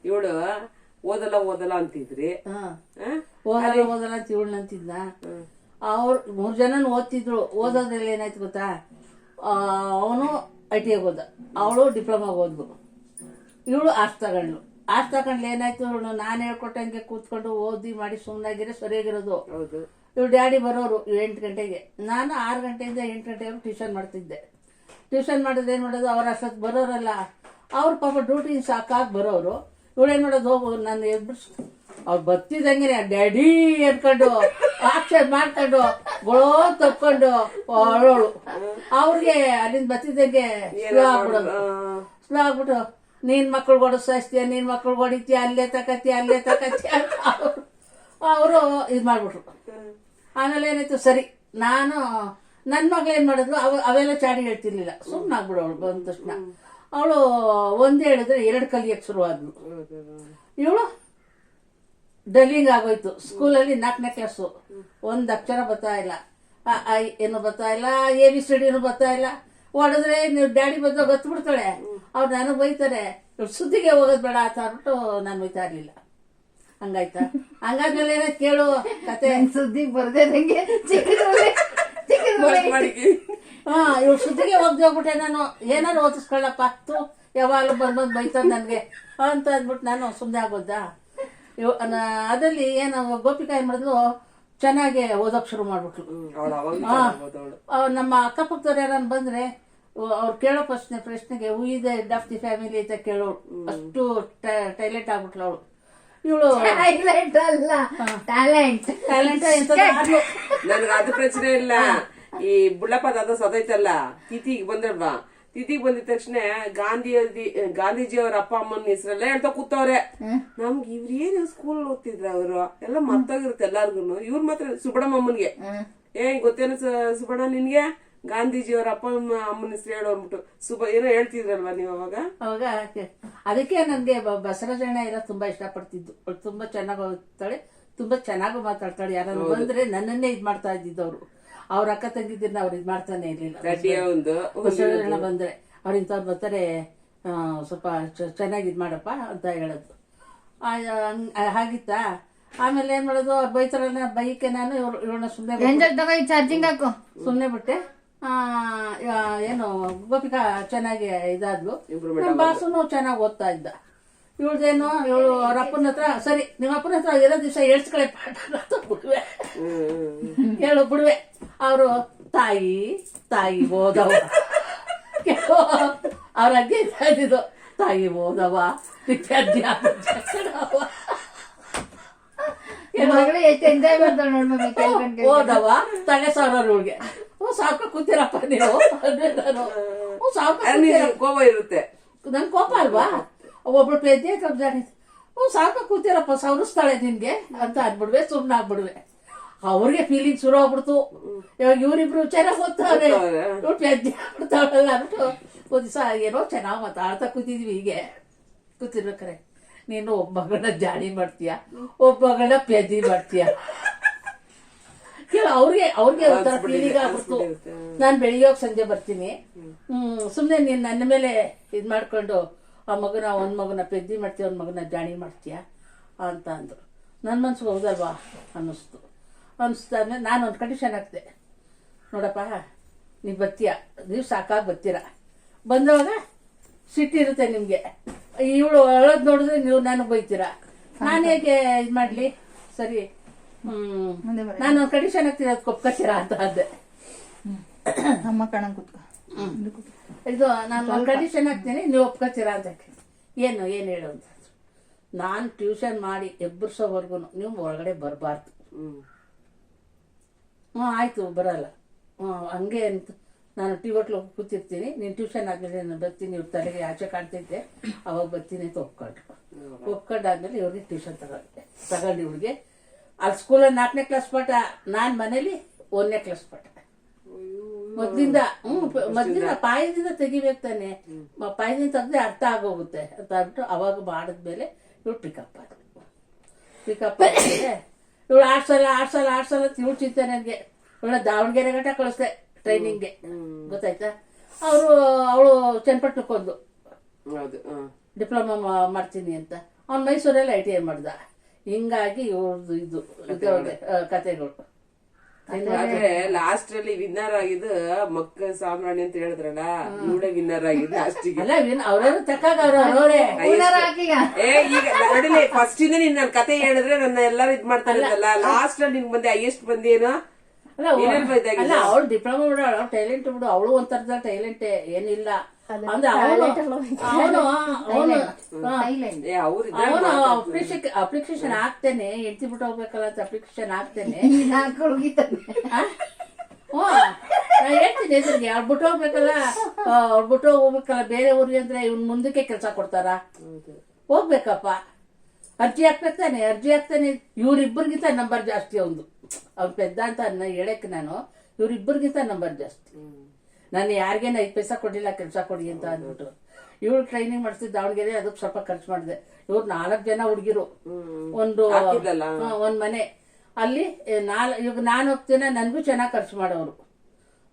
ಇವಳು ಓದಲ್ಲ ಓದಲ್ಲ ಅಂತಿದ್ರಿ. ಓದಲ್ಲ ಅಂತ ಇವಳು ಅಂತಿದ್ದ. ಅವ್ರು 3 ಜನ ಓದ್ತಿದ್ರು. ಓದೋದ್ರಲ್ಲಿ ಏನಾಯ್ತು ಗೊತ್ತಾ, ಅವನು ITI ಓದ, ಅವಳು ಡಿಪ್ಲೊಮಾಗ ಓದ್ಲು. ಇವಳು ಆರ್ಟ್ಸ್ ತಗೊಂಡ್ಲು. ಏನಾಯ್ತು, ನಾನು ಹೇಳ್ಕೊಟ್ಟಂಗೆ ಕೂತ್ಕೊಂಡು ಓದಿ ಮಾಡಿ ಸುಮ್ಮನಾಗಿರೋ ಸರಿಯಾಗಿರೋದು. ಇವ್ರು ಡ್ಯಾಡಿ ಬರೋರು 8 ಗಂಟೆಗೆ. ನಾನು 6 ಗಂಟೆಯಿಂದ 8 ಗಂಟೆವರೆಗೂ ಟ್ಯೂಷನ್ ಮಾಡ್ತಿದ್ದೆ. ಟ್ಯೂಷನ್ ಮಾಡಿದ್ರೆ ಏನು ಮಾಡೋದು, ಅವ್ರು ಅಷ್ಟೊತ್ತು ಬರೋರಲ್ಲ. ಅವ್ರು ಪಾಪ ಡ್ಯೂಟಿ ಸಾಕಾಗಿ ಬರೋರು. ಇವಳೇನು ಮಾಡೋದು, ಹೋಗು ನಾನು ಎದ್ಬಿಡ್ಸು. ಅವ್ರು ಬರ್ತಿದ್ದಂಗೆ ಡ್ಯಾಡಿ ಎದ್ಕೊಂಡು ಆಕ್ಷನ್ ಮಾಡ್ಕೊಂಡು ಗೊಳೋ ತಕ್ಕೊಂಡು ಅವಳೋಳು. ಅವ್ರಿಗೆ ಅಲ್ಲಿಂದ ಬರ್ತಿದ್ದಂಗೆ ಸ್ಲೋ ಆಗ್ಬಿಟ್ಟು ನೀನ್ ಮಕ್ಳು ಓಡಿಸ್ತೀಯ, ನೀನ್ ಮಕ್ಳು ಹೊಡಿತೀಯ, ಅಲ್ಲೇ ತಕತ್ತೀಯ ಅಂತ ಅವರು ಇದು ಮಾಡ್ಬಿಟ್ರು. ಆಮೇಲೆ ಏನಾಯ್ತು, ಸರಿ ನಾನು ನನ್ನ ಮಗಳು ಏನು ಮಾಡಿದ್ಲು, ಅವೆಲ್ಲ ಚಾಡಿ ಹೇಳ್ತಿರ್ಲಿಲ್ಲ, ಸುಮ್ಮನೆ ಆಗ್ಬಿಡೋಳು. ಬಂದ ತಕ್ಷಣ ಅವಳು ಒಂದೇ ಹೇಳಿದ್ರೆ 2 ಕಲಿಯಕ್ಕೆ ಶುರುವಾದ್ಲು. ಇವಳು ಡಲ್ಲಿಂಗ್ ಆಗೋಯ್ತು. ಸ್ಕೂಲಲ್ಲಿ 4ನೇ ಕ್ಲಾಸು, 1 ಅಕ್ಷರ ಬರ್ತಾ ಇಲ್ಲ, ಏನು ಬರ್ತಾ ಇಲ್ಲ, ABCD ಬರ್ತಾ ಇಲ್ಲ. ಹೊಡೆದ್ರೆ ನೀವು ಡ್ಯಾಡಿ ಬಂದಾಗ ಗೊತ್ತುಬಿಡ್ತಾಳೆ. ಅವ್ರು ನನಗೆ ಬೈತಾರೆ, ಸುದ್ದಿಗೆ ಹೋಗೋದು ಬೇಡ ಅಂತ ಅಂದ್ಬಿಟ್ಟು ನಾನು ಬೈತಾ ಇರ್ಲಿಲ್ಲ. ಹಂಗಾಯ್ತಾ? ಹಂಗಾದ್ಮೇಲೆ ಏನಾಯ್ತು ಕೇಳು ಕತೆ. ಸುದ್ದಿಗೆ ಬರ್ದೆ ನಂಗೆ ಇವ್ರು ಸುದ್ದಿಗೆ ಹೋಗ್ಬಿಟ್ಟೆ ನಾನು. ಏನಾರು ಓದಿಸ್ಕೊಳ್ಳಪ್ಪ ತು ಯಾವಾಗಲೂ ಬಂದು ಬೈತಾರೆ ನನಗೆ ಅಂತ ಅಂದ್ಬಿಟ್ಟು ನಾನು ಸುಮ್ಮನೆ ಆಗೋದಾ. ಅದರಲ್ಲಿ ಏನು ಗೋಪಿಕಾ ಏನು ಮಾಡಿದ್ಲು, ಚೆನ್ನಾಗಿ ಓದೋಕೆ ಶುರು ಮಾಡ್ಬಿಟ್ಲು. ನಮ್ಮ ಅಕ್ಕಪಕ್ಕದವ್ರು ಯಾರನ್ನ ಬಂದ್ರೆ ಅವ್ರು ಕೇಳೋ ಪ್ರಶ್ನೆಗೆ who is the head of the family ಅಂತ ಕೇಳೋಳು. ಅಷ್ಟು ಟೈಲೆಂಟ್ ಆಗ್ಬಿಟ್ಲು ಅವಳು. ಇವಳು ಟ್ಯಾಲೆಂಟ್ ನನ್ಗೆ ಅದು ಪ್ರಶ್ನೆ ಇಲ್ಲ. ಈ ಬುಳ್ಳಪ್ಪ ದಾದ ಸದೈತಲ್ಲ, ತಿಥಿಗೆ ಬಂದಲ್ವಾ, ತಿಥಿಗೆ ಬಂದಿದ ತಕ್ಷಣ ಗಾಂಧೀಜಿಯವರ ಅಪ್ಪ ಅಮ್ಮನ ಹೆಸರೆಲ್ಲ ಹೇಳ್ತಾ ಕೂತವ್ರೆ. ನಮ್ಗೆ ಇವ್ರೇನು ಸ್ಕೂಲ್ ಓದ್ತಿದ್ರ ಅವರು ಎಲ್ಲ ಮರ್ತೋಗಿರುತ್ತೆ ಎಲ್ಲಾರ್ಗು. ಇವ್ರ ಮಾತ್ರ ಸುಬ್ಬಣ್ಣಮ್ಮನ್ಗೆ ಗೊತ್ತೇನು ಸುಬ್ಬಣ್ಣ ನಿನ್ಗೆ ಗಾಂಧೀಜಿಯವರ ಅಪ್ಪ ಅಮ್ಮನ ಹೆಸರು ಹೇಳೋ ಅಂದ್ಬಿಟ್ಟು ಏನೋ ಹೇಳ್ತಿದ್ರಲ್ವಾ ನೀವು ಅವಾಗ ಅದಕ್ಕೆ ನನ್ಗೆ ಬಸವರಾಜಣ್ಣ ಎಲ್ಲ ತುಂಬಾ ಇಷ್ಟಪಡ್ತಿದ್ದು. ಅವಳು ತುಂಬಾ ಚೆನ್ನಾಗಿ ಓದ್ತಾಳೆ, ತುಂಬಾ ಚೆನ್ನಾಗೂ ಮಾತಾಡ್ತಾಳೆ. ಯಾರನ್ನು ಬಂದ್ರೆ ನನ್ನನ್ನೇ ಇದ್ ಮಾಡ್ತಾ ಇದ್ದಿದ್ದವ್ರು. ಅವ್ರ ಅಕ್ಕ ತಂಗಿದ್ದಿನ ಅವ್ರು ಇದ್ ಮಾಡ್ತಾನೆ ಇರ್ಲಿಲ್ಲ. ಬಸವರಾಜಣ್ಣ ಬಂದ್ರೆ ಅವ್ರ ಇಂಥವ್ರು ಬರ್ತಾರೆ, ಸ್ವಲ್ಪ ಚೆನ್ನಾಗಿ ಇದ್ ಮಾಡಪ್ಪ ಅಂತ ಹೇಳೋದು. ಹಾಗಿತ್ತಾ. ಆಮೇಲೆ ಏನ್ ಮಾಡೋದು, ಅವ್ರು ಬೈತಾರಲ್ಲ, ಬೈಕೆ ನಾನು ಇವಳನ್ನ ಸುಮ್ನೆ ಬಿಟ್ಟೆ. ಏನು ಗೋಪಿಕಾ ಚೆನ್ನಾಗಿ ಇದಾದ್ಲು. ನಮ್ಮ ಬಾಸುನು ಚೆನ್ನಾಗಿ ಓದ್ತಾ ಇದ್ದ. ಇವಳ್ದೇನು ಇವಳು ಅವ್ರ ಅಪ್ಪನ ಹತ್ರ, ಸರಿ ನಿಮ್ಮ ಅಪ್ಪನ ಹತ್ರ ಇರೋ ದಿವಸ ಹೇಳ್ಸ್ಕಳೆ ಪಾಠ ಅಂತ ಬಿಡುವೆ, ಹೇಳು ಬಿಡುವೆ. ಅವರು ತಾಯಿ ಓದವ, ಅವ್ರ ಅಜ್ಜಿ ಇದ್ದಿದ್ದು ತಾಯಿ ಓದವ ಓದವ ತಲೆ ಸಾವಿರ ಇವಳಿಗೆ. ಸಾಕ ಕೂತಿರಪ್ಪ ನೀವು. ಕೋಪ ಇರುತ್ತೆ, ನನ್ ಕೋಪ ಅಲ್ವಾ. ಒಬ್ಳು ಪೆದ್ದೆ ಕಬ್ಜಾಡಿ ಸಾಕ ಕೂತಿರಪ್ಪ, ಸವರಿಸ್ತಾಳೆ ನಿನ್ಗೆ ಅಂತ ಅಂದ್ಬಿಡ್ವೆ, ಸುಮ್ನೆ ಆಗ್ಬಿಡ್ವೆ. ಅವ್ರಿಗೆ ಫೀಲಿಂಗ್ ಶುರು ಆಗ್ಬಿಡ್ತು. ಇವಾಗ ಇವ್ರಿಬ್ರು ಚೆನ್ನಾಗಿ ಓದ್ತಾವ್ರೆ, ಇವ್ರು ಪೆದ್ದೆ ಆಗ್ಬಿಡ್ತಾವಲ್ಲ ಅಂದ್ಬಿಟ್ಟು ಒಂದ್ ದಿವಸ ಏನೋ ಚೆನ್ನಾಗಿ ಮಾತಾಡ್ತಾ ಕೂತಿದ್ವಿ. ಹೀಗೆ ಕೂತಿರ್ಬೇಕಾರೆ, ನೀನು ಒಬ್ಬ ಮಗಳನ್ನ ಜಾಡಿ ಮಾಡ್ತೀಯ, ಒಬ್ಬ ಮಗಳನ್ನ ಪೆದ್ದಿ ಮಾಡ್ತೀಯ. ಅವ್ರಿಗೆ ಒಂಥರ ಫೀಲಿಂಗ್ ಆಗ್ಬಿಡ್ತು. ನಾನ್ ಬೆಳಿಗ್ಗೆ ಸಂಜೆ ಬರ್ತೀನಿ, ಸುಮ್ನೆ ನೀನ್ ನನ್ನ ಮೇಲೆ ಇದ್ ಮಾಡ್ಕೊಂಡು ಆ ಒಂದ್ ಮಗನ ಪೆದ್ದಿ ಮಾಡ್ತೀಯ, ಒಂದ್ ಮಗನ ಜಾಣಿ ಮಾಡ್ತೀಯ ಅಂತ ಅಂದ್ರು. ನನ್ನ ಮನ್ಸಿಗೆ ಹೌದಲ್ವಾ ಅನಿಸ್ತಾದ್ಮೇಲೆ ನಾನು ಒಂದು ಕಂಡೀಷನ್ ಹಾಕ್ದೆ. ನೋಡಪ್ಪ, ನೀವು ಬರ್ತೀಯ, ನೀವು ಸಾಕಾಗಿ ಬರ್ತೀರ, ಬಂದವಾಗ ಸಿಟ್ಟಿರುತ್ತೆ ನಿಮ್ಗೆ. ಇವಳು ಅಳೋದ್ ನೋಡಿದ್ರೆ ನೀವು ನನಗೆ ಬೈತೀರಾ, ನಾನು ಹೇಗೆ ಇದ್ ಮಾಡ್ಲಿ? ಸರಿ, ನಾನು ಒಂದು ಕಂಡೀಷನ್ ಹಾಕ್ತೀನಿ, ಅದು ಕೊಪ್ಕೊತೀರಾ ಅಂತ ಅಂದೆ. ಇದು ನಾನು ಒಂದು ಕಂಡೀಷನ್ ಹಾಕ್ತೀನಿ, ನೀವು ಒಪ್ಕೊತೀರಾ ಅಂತ. ಏನು ಹೇಳು ಅಂತ. ನಾನು ಟ್ಯೂಷನ್ ಮಾಡಿ ಎಬ್ಬರ್ಸೋವರೆಗೂ ನೀವು ಹೊರಗಡೆ ಬರಬಾರ್ದು. ಆಯ್ತು ಬರಲ್ಲ. ಹಂಗೆ ಅಂತ ನಾನು ಟೀ ಹೋಟ್ಲು ಕೂತಿರ್ತೀನಿ, ನೀನು ಟ್ಯೂಷನ್ ಆದ್ಮೇಲೆ ನಾನು ಬರ್ತೀನಿ, ಇವ್ರ ತಲೆಗೆ ಆಚೆ ಕಾಣ್ತೈತೆ, ಅವಾಗ ಬರ್ತೀನಿ ಅಂತ ಒಪ್ಕೊಂಡಾದ್ಮೇಲೆ ಇವ್ರಿಗೆ ಟ್ಯೂಷನ್ ತಗೊಂಡು ಇವ್ರಿಗೆ ಅಲ್ಲಿ ಸ್ಕೂಲಲ್ಲಿ 4ನೇ ಕ್ಲಾಸ್ ಪಾಠ, ನಾನು ಮನೇಲಿ 1ನೇ ಕ್ಲಾಸ್ ಪಾಠ. ಮೊದ್ಲಿಂದ ಪಾಯದಿಂದ ತೆಗಿಬೇಕು ತಾನೆ, ಪಾಯದಿಂದ ತೆಗ್ದೆ ಅರ್ಥ ಆಗೋಗುತ್ತೆ ಅಂತ ಅಂದ್ಬಿಟ್ಟು ಅವಾಗ ಮಾಡಿದ್ಮೇಲೆ ಇವ್ರು ಪಿಕಪ್ ಆದ್ಮೇಲೆ ಇವಳು ಆಡ್ಸಲ್ಲ ಇವಳು ಚಿಂತೆ ನನಗೆ. ಇವಳ ದಾವಣಗೆರೆ ಗಂಟ ಕಳಿಸ್ದೆ ಟ್ರೈನಿಂಗ್ಗೆ, ಗೊತ್ತಾಯ್ತಾ. ಅವಳು ಚನ್ನಪಟ್ಟಣಕ್ಕೆ ಹೋದ್ಲು ಡಿಪ್ಲೊಮಾ ಮಾಡ್ತೀನಿ ಅಂತ. ಅವ್ನು ಮೈಸೂರಲ್ಲಿ ITI ಮಾಡ್ದ. ಹಿಂಗಾಗಿ ಇವ್ರದ್ದು ಇದು ಕತೆಗಳು. ಆದ್ರೆ ಲಾಸ್ಟ್ ಅಲ್ಲಿ ವಿನ್ನರ್ ಆಗಿದ್ದು ಮಕ್ಕ ಸಾಮ್ರಾಣಿ ಅಂತ ಹೇಳಿದ್ರಲ್ಲ, ಇವಳೆ ವಿನ್ನರ್ ಆಗಿದ್ದು ಲಾಸ್ಟಿಗೆ. ಅಲ್ಲ ಅವ್ರವ್ರು ತಕ್ಕಾಗ ಅವ್ರವ್ರೇ ಈಗ ನೋಡಿಲಿ, ಫಸ್ಟ್ ಇಂದ ನೀನ್ ನನ್ ಕತೆ ಹೇಳಿದ್ರೆ ನನ್ನ ಎಲ್ಲಾರು ಇದ್ ಮಾಡ್ತಾ ಇದ್ದಲ್ಲ, ಲಾಸ್ಟ್ ಅಲ್ಲಿ ನಿನ್ ಬಂದೆ ಹೈಯೆಸ್ಟ್ ಬಂದೇನು? ಅಲ್ಲ ಅವಳು ಡಿಪ್ಲೊಮಾ ಬಿಡು, ಅವಳು ಟೈಲೆಂಟ್ ಬಿಡು, ಅವಳು ಒಂಥರದ ಟೈಲೆಂಟ್ ಏನಿಲ್ಲ. ಅಂದ್ರೆ ಅವನು ಅಪ್ಲಿಕೇಶನ್ ಹಾಕ್ತೇನೆ, ಹೆಂಡತಿ ಬಿಟ್ಟು ಹೋಗ್ಬೇಕಲ್ಲ ಅಂತ ಅಪ್ಲಿಕೇಶನ್ ಹಾಕ್ತೇನೆ. ಹೇಳ್ತೀನಿ ಎದುರಿಗೆ, ಅವ್ರು ಬಿಟ್ಟು ಹೋಗ್ಬೇಕಲ್ಲ, ಅವ್ರು ಬಿಟ್ಟು ಹೋಗ್ಬೇಕಲ್ಲ ಬೇರೆ ಊರಿಗೆ ಅಂದ್ರೆ ಇವ್ನ ಮುಂದಕ್ಕೆ ಕೆಲಸ ಕೊಡ್ತಾರ? ಹೋಗ್ಬೇಕಪ್ಪ, ಅರ್ಜಿ ಹಾಕ್ತಾನೆ, ಅರ್ಜಿ ಹಾಕ್ತಾನೆ. ಇವ್ರಿಬ್ಬರಿಗಿಂತ ನಂಬರ್ ಜಾಸ್ತಿ ಅವ್ನು. ಅವ್ನು ಪೆದ್ದ ಅಂತ ಹೇಳಕ್ ನಾನು, ಇವ್ರಿಬ್ಬರಿಗಿಂತ ನಂಬರ್ ಜಾಸ್ತಿ. ನಾನು ಯಾರಿಗೇನು 5 ಪೈಸಾ ಕೊಡ್ಲಿಲ್ಲ ಕೆಲಸ ಕೊಡಿ ಅಂತ ಅಂದ್ಬಿಟ್ಟು. ಇವಳು ಟ್ರೈನಿಂಗ್ ಮಾಡಿಸಿದ್ ದಾವಣಗೆರೆ, ಅದಕ್ಕೆ ಸ್ವಲ್ಪ ಖರ್ಚು ಮಾಡಿದೆ. ಇವ್ರು 4 ಜನ ಹುಡುಗಿರು, ಒಂದ್ ಮನೆ ಅಲ್ಲಿ ಇವಾಗ ನಾನು ಹೋಗ್ತೇನೆ, ನನ್ಗೂ ಚೆನ್ನಾಗಿ ಖರ್ಚು ಮಾಡೋರು.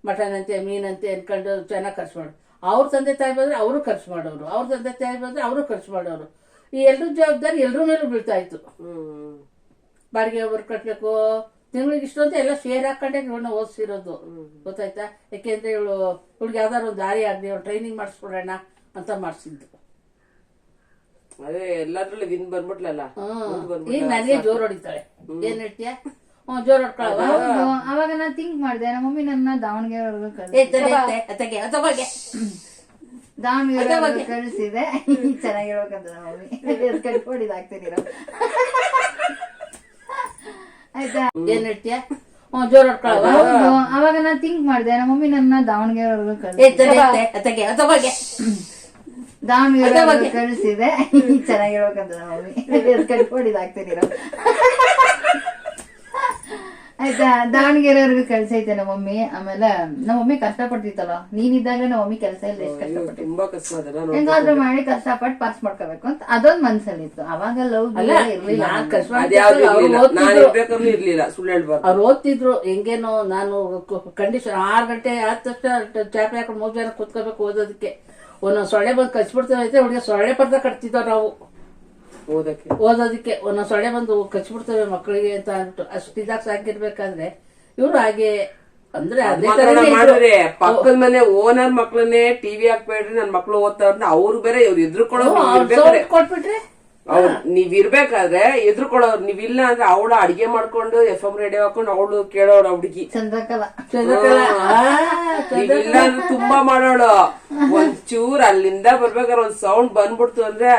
ಮಟನ್ ಅಂತೆ ಮೀನಂತೆ ಅನ್ಕೊಂಡು ಚೆನ್ನಾಗಿ ಖರ್ಚು ಮಾಡೋರು. ಅವ್ರ ತಂದೆ ತಾಯಿ ಬಂದ್ರೆ ಅವರು ಖರ್ಚು ಮಾಡೋರು, ಅವ್ರ ತಂದೆ ತಾಯಿ ಬಂದ್ರೆ ಅವರು ಖರ್ಚು ಮಾಡೋರು. ಈ ಎಲ್ರ ಜವಾಬ್ದಾರಿ ಎಲ್ರ ಮೇಲೂ ಬೀಳ್ತಾ ಇತ್ತು. ಬಾಡಿಗೆ ಒಬ್ಬರು ಕಟ್ಬೇಕು, ತಿಂಗಳಿಗೆ ಇಷ್ಟು ಅಂತ ಎಲ್ಲ ಶೇರ್ ಹಾಕೊಂಡೆ ಇವಳನ್ನ ಓದಿಸಿರೋದು. ಗೊತ್ತಾಯ್ತಾ? ಯಾಕೆಂದ್ರೆ ಇವಳಿಗೆ ಯಾವ್ದಾರು ಒಂದು ದಾರಿ ಆಗಲಿ, ಅವ್ಳು ಟ್ರೈನಿಂಗ್ ಮಾಡಿಸ್ಕೊಡೋಣ ಅಂತ ಮಾಡಿಸಿದ್ದು. ಅದೇ ಎಲ್ಲಾದ್ರಲ್ಲೂ ವಿನ್ ಬಂದ್ಬಿಟ್ಲಲ್ಲ. ಈಗ ನನಗೆ ಜೋರ್ ಹೊಡಿತಾಳೆ. ಏನ್ ಹೇಳ್ತೀಯ? ಜೋರ್ ಹೊಡ್ಕೊಳವ. ಅವಾಗ ನಾನು ಥಿಂಕ್ ಮಾಡಿದೆ, ನಮ್ಮ ಮಮ್ಮಿ ನನ್ನ ದಾವಣಗೆರೆವರೆಗೂ ಕಳಿಸಿದೆ. ಚೆನ್ನಾಗಿರ್ಬೇಕಂತ ನಮ್ಮ ಮಮ್ಮಿ ಕಟ್ಕೊಂಡಿದ್ದಾಗ್ತೀನಿ. ಆಯ್ತಾ? ಏನ್ ಹೇಳ್ತೀಯ? ಜೋರ್ ಹೊಡ್ಕೊಳವ. ಅವಾಗ ನಾನು ಥಿಂಕ್ ಮಾಡಿದೆ, ನಮ್ಮ ಮಮ್ಮಿ ನನ್ನ ದಾವಣಗೆರೆವರೆಗೂ ಕಳಿಸಿದೆ. ಚೆನ್ನಾಗಿರ್ಬೇಕಂತ ನಮ್ಮ ಮಮ್ಮಿ ಕಟ್ಕೊಂಡಿದ್ದಾಗ್ತೀನಿ. ಆಯ್ತಾ? ದಾವಣಗೆರೆವರೆಗೂ ಕಳ್ಸೈತೆ ನಮ್ಮ ಮಮ್ಮಿ. ಆಮೇಲೆ ನಮ್ಮ ಮಮ್ಮಿ ಕಷ್ಟಪಟ್ಟಿತ್ತಲ್ಲ, ನೀನಿದ್ದಾಗಲೇ ನಮ್ಮ ಮಮ್ಮಿ ಕೆಲಸ ಇಲ್ಲ, ಎಷ್ಟು ಕಷ್ಟಪಟ್ಟು ಹೆಂಗಾದ್ರೂ ಮಾಡಿ ಕಷ್ಟಪಟ್ಟು ಪಾಸ್ ಮಾಡ್ಕೋಬೇಕು ಅಂತ ಅದೊಂದ್ ಮನ್ಸಲ್ಲಿತ್ತು. ಅವಾಗ ಲವ್ ಇರ್ಲಿಲ್ಲ. ಅವ್ರು ಓದ್ತಿದ್ರು ಹೆಂಗೇನೋ. ನಾನು ಕಂಡೀಷನ್ 6 ಗಂಟೆ ಆದ ತಕ್ಷಣ ಚಾಪೆ ಹಾಕೊಂಡು 3 ಜನ ಕುತ್ಕೋಬೇಕು ಓದೋದಕ್ಕೆ. ಒಂದೊಂದ್ ಸೊಳ್ಳೆ ಬಂದು ಕಚ್ಬಿಡ್ತೇವೆ, ಹುಡುಗ ಸೊಳ್ಳೆ ಪರ್ದ ಕಟ್ತಿದ್ದವ್ ನಾವು ಓದೋದಕ್ಕೆ. ಒಂದೊಂದ್ ಸೊಳ್ಳೆ ಬಂದು ಕಚ್ಬಿಡ್ತೇವೆ ಮಕ್ಕಳಿಗೆ ಅಂತ ಅಂದ್ಬಿಟ್ಟು ಅಷ್ಟು ಇದಾಗ ಸಾಕಿರ್ಬೇಕಾದ್ರೆ ಇವ್ರು ಹಾಗೆ ಅಂದ್ರೆ ಮಾಡಿದ್ರೆ ಪಕ್ಕದ ಮನೆ ಓನರ್ ಮಕ್ಳನ್ನೇ ಟಿವಿ ಹಾಕ್ಬೇಡ್ರಿ, ನನ್ ಮಕ್ಳು ಓದ್ತಾವ್ರ ಅವ್ರು ಬೇರೆ ಇವ್ರು ಕೊಟ್ಬಿಟ್ರೆ ನೀವ್ ಇರ್ಬೇಕಾದ್ರೆ ಎದ್ರುಕೊಳ್ಳೋರು. ನೀವಿಲ್ಲ ಅಂದ್ರೆ ಅವಳು ಅಡಿಗೆ ಮಾಡ್ಕೊಂಡು FM ರೇಡಿಯೋ ಹಾಕೊಂಡು ಅವಳು ಕೇಳೋಳು ಹುಡುಗಿ. ನೀವಿಲ್ಲ ಅಂದ್ರೆ ತುಂಬಾ ಮಾಡೋಳು. ಒಂಚೂರ್ ಅಲ್ಲಿಂದ ಬರ್ಬೇಕಾದ್ರೆ ಒಂದ್ ಸೌಂಡ್ ಬಂದ್ಬಿಡ್ತು ಅಂದ್ರೆ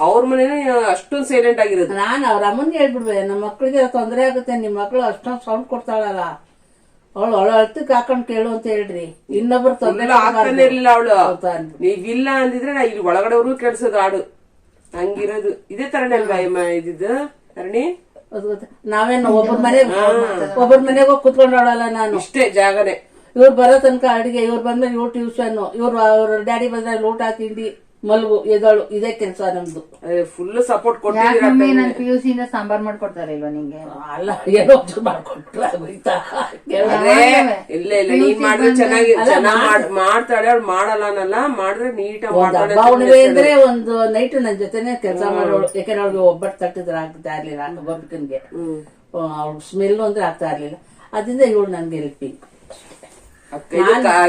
ಅವ್ರ ಮನೇನೆ ಅಷ್ಟೊಂದ್ ಸೈಲೆಂಟ್ ಆಗಿರೋದು. ನಾನು ಅವ್ರ ಅಮ್ಮನ್ಗೆ ಹೇಳ್ಬಿಡ್ಬೇ, ನಮ್ಮ ಮಕ್ಳಿಗೆ ತೊಂದರೆ ಆಗುತ್ತೆ, ನಿಮ್ ಮಕ್ಳು ಅಷ್ಟೊಂದ್ ಸೌಂಡ್ ಕೊಡ್ತಾಳಲ್ಲ, ಅವಳು ಅಳ್ತಕ್ ಹಾಕೊಂಡ್ ಕೇಳು ಅಂತ ಹೇಳ್ರಿ. ಇನ್ನೊಬ್ರು ತೊಂದರೆ ಆಗ್ತಾನೆ ಇರ್ಲಿಲ್ಲ ಅವಳು. ನೀವಿಲ್ಲ ಅಂದಿದ್ರೆ ನಾ ಇಲ್ಲಿ ಒಳಗಡೆವ್ರು ಕೆಲ್ಸೋದು ಹಾಡು ಹಂಗಿರೋದು. ಇದೇ ತರಣಿ ಅಲ್ವಾ ಇದಿದ್ದು ತರಣಿ? ನಾವೇನು ಒಬ್ಬರ ಮನೆಗೆ ಹೋಗಿ ಕುತ್ಕೊಂಡವಳಲ್ಲ ನಾನು. ಇಷ್ಟೇ ಜಾಗನೆ. ಇವ್ರು ಬರೋ ತನಕ ಅಡಿಗೆ, ಇವ್ರು ಬಂದ್ಮೇಲೆ ಇವ್ರು ಟ್ಯೂಷನ್, ಅವ್ರ ಡ್ಯಾಡಿ ಬಂದ್ರೆ ಊಟ ತಿಂಡಿ ಮಲ್ಗು ಎದಳು, ಇದೇ ಕೆಲಸ ನಮ್ದು. ಫುಲ್ ಸಪೋರ್ಟ್ ಕೊಡ್ತೀವಿ. PUC ಇಂದ ಸಾಂಬಾರ್ ಮಾಡ್ಕೊಡ್ತಾರೆ ಇಲ್ವಾ ನಿಂಗೆ? ಅಲ್ಲ, ಏನೋ ಮಾಡ್ಕೊಟ್ರೆ ಇಲ್ಲ ಇಲ್ಲ, ನೀನ್ ಮಾಡಿದ್ರೆ ಚೆನ್ನಾಗಿ ಮಾಡ್ತಾಳೆ. ಅವ್ಳು ಮಾಡಲ್ಲ ಅನ್ನಲ್ಲ, ಮಾಡಿದ್ರೆ ನೀಟಾಗಿ. ಹುಣ್ಣಿಮೆ ಅಂದ್ರೆ ಒಂದು ನೈಟ್ ನನ್ ಜೊತೆನೆ ಕೆಲಸ ಮಾಡೋಳು. ಯಾಕಂದ್ರೆ ಅವ್ಳಿಗೆ ಒಬ್ಬಟ್ಟು ತಟ್ಟಿದ್ರೆ ಆಗ್ತಾ ಇರ್ಲಿಲ್ಲ, ಗೊಬ್ಬಕನ್ಗೆ ಅವ್ಳ ಸ್ಮೆಲ್ ಅಂದ್ರೆ ಆಗ್ತಾ ಇರ್ಲಿಲ್ಲ. ಅದರಿಂದ ಇವಳು ನನ್ಗೆ ಹೆಲ್ಪಿಂಗ್.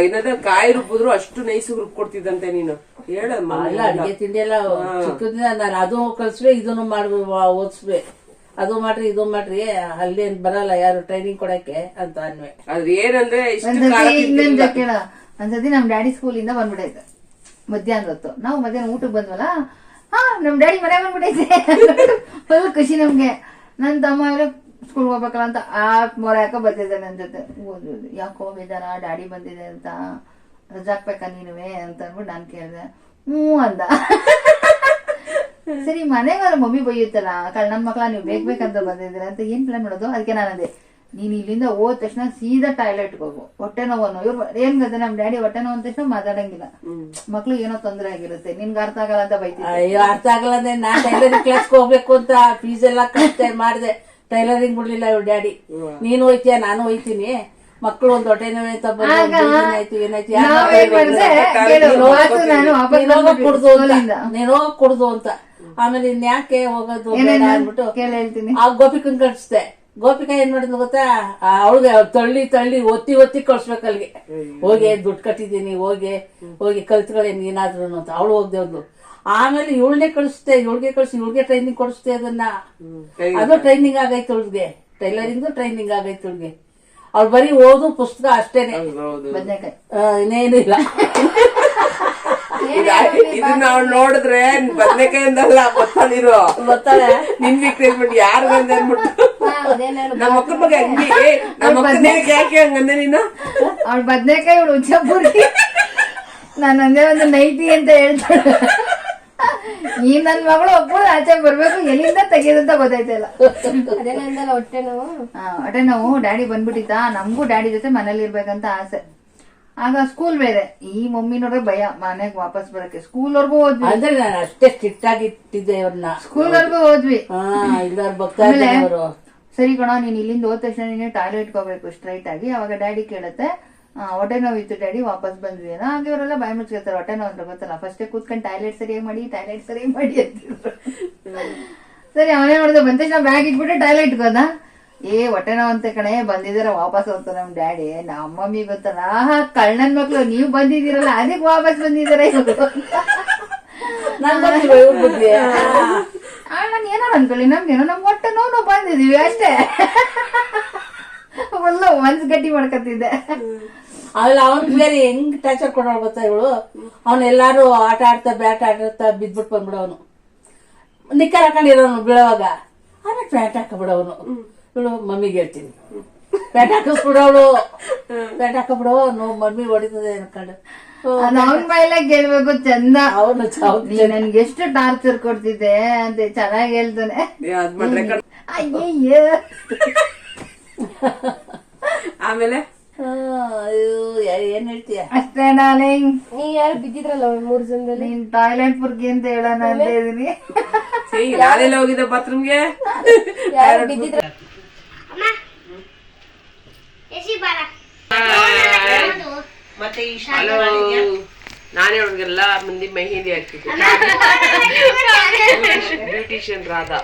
ಏನಾದ್ರೆ ಕಾಯಿ ರುಬ್ಬಿದ್ರು ಅಷ್ಟು ನೈಸ್ ರುಬ್ಕೊಡ್ತಿದ್ದಂತೆ ನೀನು. ಹೇಳಲ್ಲ ಅಡಿಗೆ ತಿಂಡಿ ಎಲ್ಲ ಚಿಕ್ಕದಿಂದ ನಾನು ಅದು ಕಲ್ಸ್ಬೇ, ಇದನ್ನು ಮಾಡಿ ಓದಿಸ್ಬೇ, ಅದು ಮಾಡ್ರಿ ಇದು ಮಾಡ್ರಿ, ಅಲ್ಲೇನ್ ಬರಲ್ಲ ಯಾರು ಟ್ರೈನಿಂಗ್ ಕೊಡಕ್ಕೆ ಅಂತ ಅನ್ವೆ. ಅದ್ರ ಏನಂದ್ರೆ ಒಂದ್ಸತಿ ನಮ್ ಡ್ಯಾಡಿ ಸ್ಕೂಲಿಂದ ಬಂದ್ಬಿಟ್ಟೈತೆ ಮಧ್ಯಾಹ್ನ ಹೊತ್ತು. ನಾವು ಮಧ್ಯಾಹ್ನ ಊಟಕ್ಕೆ ಬಂದ್ವಲ್ಲ, ನಮ್ ಡ್ಯಾಡಿ ಮನೆ ಬಂದ್ಬಿಟ್ಟೈತೆ. ಫುಲ್ ಖುಷಿ ನಮ್ಗೆ. ನನ್ ತಮ್ಮ ಎಲ್ಲ ಸ್ಕೂಲ್ ಹೋಗ್ಬೇಕಲ್ಲ ಅಂತ ಮೊರೆ ಹಾಕ ಬರ್ತಿದ್ದೆ ನನ್ ಜೊತೆ. ಯಾಕೋ ಬೇಜಾರ, ಡ್ಯಾಡಿ ಬಂದಿದೆ ಅಂತ, ರಜಾ ಹಾಕ್ಬೇಕಾ ನೀನುವೆ ಅಂತ ಅಂದ್ಬಿಟ್ಟು ನಾನ್ ಕೇಳ್ದೆ. ಅಂದ. ಸರಿ ಮನೆಗಾರ ಮಮ್ಮಿ ಬೈಯುತ್ತಲ್ಲ, ನನ್ ಮಕ್ಳ ನೀವು ಬೇಕಂತ ಬಂದಿದ್ದೀರ ಅಂತ ಏನ್ ಪ್ಲಾನ್ ಮಾಡೋದು? ಅದಕ್ಕೆ ನಾನು ಅದೇ, ನೀನ್ ಇಲ್ಲಿಂದ ಹೋದ ತಕ್ಷಣ ಸೀದಾ ಟಾಯ್ಲೆಟ್ ಹೋಗು, ಹೊಟ್ಟೆ ನೋವನ್ನು. ಇವ್ರು ಏನ್ ಗೊತ್ತ, ನಮ್ ಡ್ಯಾಡಿ ಹೊಟ್ಟೆ ನೋವು ಅಂದ ತಕ್ಷಣ ಮಾತಾಡಂಗಿಲ್ಲ. ಮಕ್ಳು ಏನೋ ತೊಂದರೆ ಆಗಿರುತ್ತೆ, ನಿನ್ಗೆ ಅರ್ಥ ಆಗಲ್ಲ ಅಂತ ಬೈತೀನಿ. ಅಯ್ಯೋ, ಅರ್ಥ ಆಗಲ್ಲ ಅಂದ್ರೆ ನಾನ್ ಟೈಲರಿಂಗ್ ಕ್ಲಾಸ್ಗೆ ಹೋಗ್ಬೇಕು ಅಂತ ಫೀಸ್ ಎಲ್ಲ ಕಟ್ತೆ ಮಾಡಿದೆ. ಟೈಲರಿಂಗ್ ಬಿಡ್ಲಿಲ್ಲ ಇವ್ರ ಡ್ಯಾಡಿ. ನೀನು ಹೋಯ್ತೀಯ, ನಾನು ಹೋಯ್ತೀನಿ, ಮಕ್ಕಳು ಒಂದ್ ಹೊಟ್ಟೆ ನೋವು ಅಂತ ಏನಾಯ್ತು ನೀನ್ ಹೋಗ ಕುಡ್ದು ಅಂತ ಆಮೇಲೆ ಇನ್ಯಾಕೆ ಹೋಗೋದು ಬೇಡ ಅಂದ್ಬಿಟ್ಟು ಕೇಳ ಹೇಳ್ತೀನಿ. ಆ ಗೋಪಿಕನ್ ಕಳಿಸ್ದೆ. ಗೋಪಿಕಾ ಏನ್ ಮಾಡಿದ್ಲು ಗೊತ್ತಾ, ಅವಳಿಗೆ ತಳ್ಳಿ ತಳ್ಳಿ ಒತ್ತಿ ಒತ್ತಿ ಕಳ್ಸ್ಬೇಕು ಅಲ್ಲಿಗೆ. ಹೋಗಿ ದುಡ್ಡು ಕಟ್ಟಿದ್ದೀನಿ, ಹೋಗಿ ಕಲ್ತ್ಗಳೇನು ಏನಾದ್ರು ಅಂತ ಅವಳು ಹೋಗ್ದೆ ಹೋದ್ಲು. ಆಮೇಲೆ ಇವಳನ್ನೇ ಕಳಿಸ್ತೆ, ಇವಳಿಗೆ ಟ್ರೈನಿಂಗ್ ಕೊಡಿಸ್ತೆ ಅದನ್ನ. ಅದು ಟ್ರೈನಿಂಗ್ ಆಗೈತೆ ಅವಳಿಗೆ, ಟೈಲರಿಂಗ್ ಟ್ರೈನಿಂಗ್ ಆಗೈತೆ ಅವಳಿಗೆ. ಅವ್ಳು ಬರೀ ಓದು ಪುಸ್ತಕ ಅಷ್ಟೇನೆ, ಬದ್ನೆಕಾಯಿ ಇನ್ನೇನು ಇಲ್ಲ. ಇದನ್ನ ಅವ್ಳು ನೋಡಿದ್ರೆ ಬದ್ನೆಕಾಯಿಂದಲ್ಲ ಬತ್ತಲಿರೋ ಗೊತ್ತಾಳೆ ನಿನ್ ಬಿಟ್ಟು ಯಾರು ಅಂದ್ಬಿಟ್ಟು ನಮ್ಮ ಮಕ್ಕಳ ಬಗ್ಗೆ ಹಂಗಿ ನಮ್ಮ ಮಕ್ಕಳ ಯಾಕೆ ಹಂಗಂದೆ ನೀನು? ಅವಳು ಬದ್ನೆಕಾಯಿ, ಇವಳು ಉಚ್ಚಪುರಿ, ನಾನು ಅಂದೇ ಒಂದು ನೈಟಿ ಅಂತ ಹೇಳ್ತಾಳೆ. ಈ ನನ್ ಮಗಳು ಒಬ್ಬಳು ಆಚೆ ಬರ್ಬೇಕು, ಎಲ್ಲಿಂದ ತೆಗೆಯೋದಂತ ಗೊತ್ತಾಯ್ತಲ್ಲ. ಹೊಟ್ಟೆ ನೋವು ಡ್ಯಾಡಿ ಬಂದ್ಬಿಟ್ಟಿತ್ತಾ, ನಮಗೂ ಡ್ಯಾಡಿ ಜೊತೆ ಮನೇಲಿ ಇರ್ಬೇಕಂತ ಆಸೆ. ಆಗ ಸ್ಕೂಲ್ ಬೇರೆ, ಈ ಮಮ್ಮಿ ನೋಡ್ರೆ ಭಯ ಮನೆಗ್ ವಾಪಸ್ ಬರಕ್ಕೆ. ಸ್ಕೂಲ್ ವರ್ಗೂ ಹೋದ್ವಿ, ಅಂದ್ರೆ ನಾನು ಅಷ್ಟೇ ಸ್ಟ್ರಿಕ್ಟ್ ಆಗಿ ಇಟ್ಟಿದ್ದೆ ಅವ್ರನ್ನ. ಸ್ಕೂಲ್ ವರ್ಗೂ ಹೋದ್ವಿ. ಆಮೇಲೆ ಸರಿ ಕಣ, ನೀನ್ ಇಲ್ಲಿಂದ ಹೋದ ತಕ್ಷಣ ನೀನು ಟಾಯ್ಲೆಟ್ಗೆ ಹೋಗ್ಬೇಕು ಸ್ಟ್ರೈಟ್ ಆಗಿ. ಅವಾಗ ಡ್ಯಾಡಿ ಕೇಳುತ್ತೆ, ಹೊಟ್ಟೆ ನೋವು ಇತ್ತು ಡ್ಯಾಡಿ, ವಾಪಸ್ ಬಂದ್ವಿ ಏನೋ. ಹಾಗೆ ಇವರೆಲ್ಲ ಬಾಯಿ ಮುಚ್ಚಿರ್ತಾರೆ, ಹೊಟ್ಟೆ ನೋವು ಅಂದ್ರೆ ಗೊತ್ತಲ್ಲ, ಫಸ್ಟೇ ಕೂತ್ಕೊಂಡು ಟಾಯ್ಲೆಟ್ ಸರಿಯಾಗಿ ಮಾಡಿ ಅಂತಿದ್ರು. ಸರಿ ಅವನೇ ನೋಡಿದೆ, ಬಂದ ತಕ್ಷಣ ಬ್ಯಾಗ್ ಇಟ್ಬಿಟ್ಟು ಟಾಯ್ಲೆಟ್ಗೆ ಹೋದ. ಹೊಟ್ಟೆ ನೋವು ಅಂತ ಕಣೆ, ಬಂದಿದಾರ ವಾಪಸ್ ಹೋಗ್ತ ನಮ್ ಡ್ಯಾಡಿ. ನಮ್ಮ ಮಮ್ಮಿ ಗೊತ್ತಲ್ಲ, ಕಳ್ಳನ್ ಮಕ್ಳು ನೀವ್ ಬಂದಿದ್ದೀರಲ್ಲ ಅದಕ್ಕೆ ವಾಪಸ್ ಬಂದಿದಾರೆ ಇವ್ರು. ನಾನು ಏನಾರು ಅನ್ಕೊಳ್ಳಿ, ನಮ್ಗೇನೋ ನಮ್ ಹೊಟ್ಟೆ ನೋವು ಬಂದಿದೀವಿ ಅಷ್ಟೇ. ಒಳ್ಳೆ ಮನ್ಸ್ ಗಟ್ಟಿ ಮಾಡ್ಕೊತಿದ್ದೆ. ಆಮೇಲೆ ಅವನ್ ಬೇರೆ ಹೆಂಗ್ ಟಾರ್ಚರ್ ಕೊಡೋಳು ಗೊತ್ತಾ ಇವಳು. ಎಲ್ಲಾರು ಆಟ ಬ್ಯಾಟ್ ಆಡ್ತಾ ಬಿದ್ಬಿಟ್ಟು ಬಂದ್ಬಿಡ ಅವನು. ನಿಕ್ಕರ್ ಹಾಕೊಂಡಿರೋನು ಬೀಳೋವಾಗ ಆಮೇಲೆ ಪ್ಯಾಂಟ್ ಹಾಕಬಿಡವನು. ಇವಳು ಮಮ್ಮಿಗೆ ಹೇಳ್ತೀನಿ, ಪ್ಯಾಂಟ್ ಹಾಕಿಸ್ಬಿಡೋಳು, ಪ್ಯಾಂಟ್ ಹಾಕಬಿಡೋ ಮಮ್ಮಿ ಹೊಡಿತದೆ ಅನ್ಕೊಂಡು. ಅವನ್ ಬಾಯಿಲೆ ಗೆಲ್ಬೇಕು ಚಂದ. ಅವನು ನನ್ಗೆ ಎಷ್ಟು ಟಾರ್ಚರ್ ಕೊಡ್ತಿದ್ದೆ ಅಂತ ಚೆನ್ನಾಗಿ ಹೇಳ್ತಾನೆ. ಅಯ್ಯಯ್ಯ ಆಮೇಲೆ ಏನ್ ಹೇಳ್ತೀಯ? ಅಷ್ಟೇ ಡಾರ್ಲಿಂಗ್. ನೀ ಯಾರು ಬಿದ್ದಿದ್ರಲ್ಲ 3 ಜನದಲ್ಲಿ, ನೀನ್ ಟಾಯ್ಲೆಟ್ ಪುರ್ಗಿ ಅಂತ ಹೇಳೋಣ ಅಂತ ಇದೀನಿ. ಯಾರೆಲ್ಲ ಹೋಗಿದ್ದ ಬಾತ್ರೂಮ್ಗೆ? ಯಾರು ಬಿದ್ದಿದ್ರ? ನಾನೇ ಅವ್ರಿಗೆಲ್ಲ ಮಂದಿ ಮೆಹಂದಿ ಹಾಕ್ತಿದ್ದೆ. ಬ್ಯೂಟಿಷಿಯನ್ ರಾಧಾ.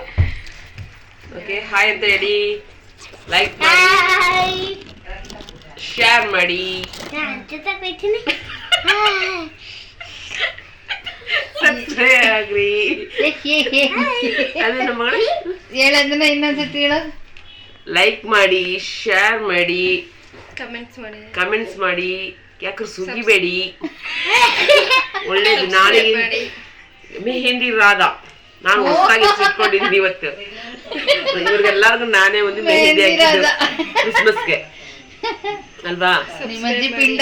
ಓಕೆ, ಹಾಯ್ ಅಂತ ಹೇಳಿ, ಲೈಕ್ ಮಾಡಿ, ಶೇರ್ ಮಾಡಿ, ಸಬ್ಸ್ಕ್ರೈಬ್ ಆಗ್ರಿ. ಅದೇ ನಮ್ಮ ಮಗಳು ಹೇಳೋದನ್ನ ಇನ್ನೊಂದ್ಸತಿ ಹೇಳೋ. ಲೈಕ್ ಮಾಡಿ, ಶೇರ್ ಮಾಡಿ, ಕಮೆಂಟ್ಸ್ ಮಾಡಿ, ಯಾಕ್ರೆ ಸುಗಿಬೇಡಿ. ಒಳ್ಳೇದು. ನಾಳೆಗೆ ಮೆಹಂದಿ ರಾಧಾ ನಾನು ಹೊಸದಾಗಿ ಇಟ್ಕೊಂಡಿದ್ದೀನಿ ಇವತ್ತು. ಇವ್ರಿಗೆಲ್ಲರಿಗೂ ನಾನೇ ಒಂದು ಮೆಹಂದಿ ಹಾಕಿದ್ದು ಕ್ರಿಸ್ಮಸ್ಗೆ ಅಲ್ವಾ. ಪಿಂಡ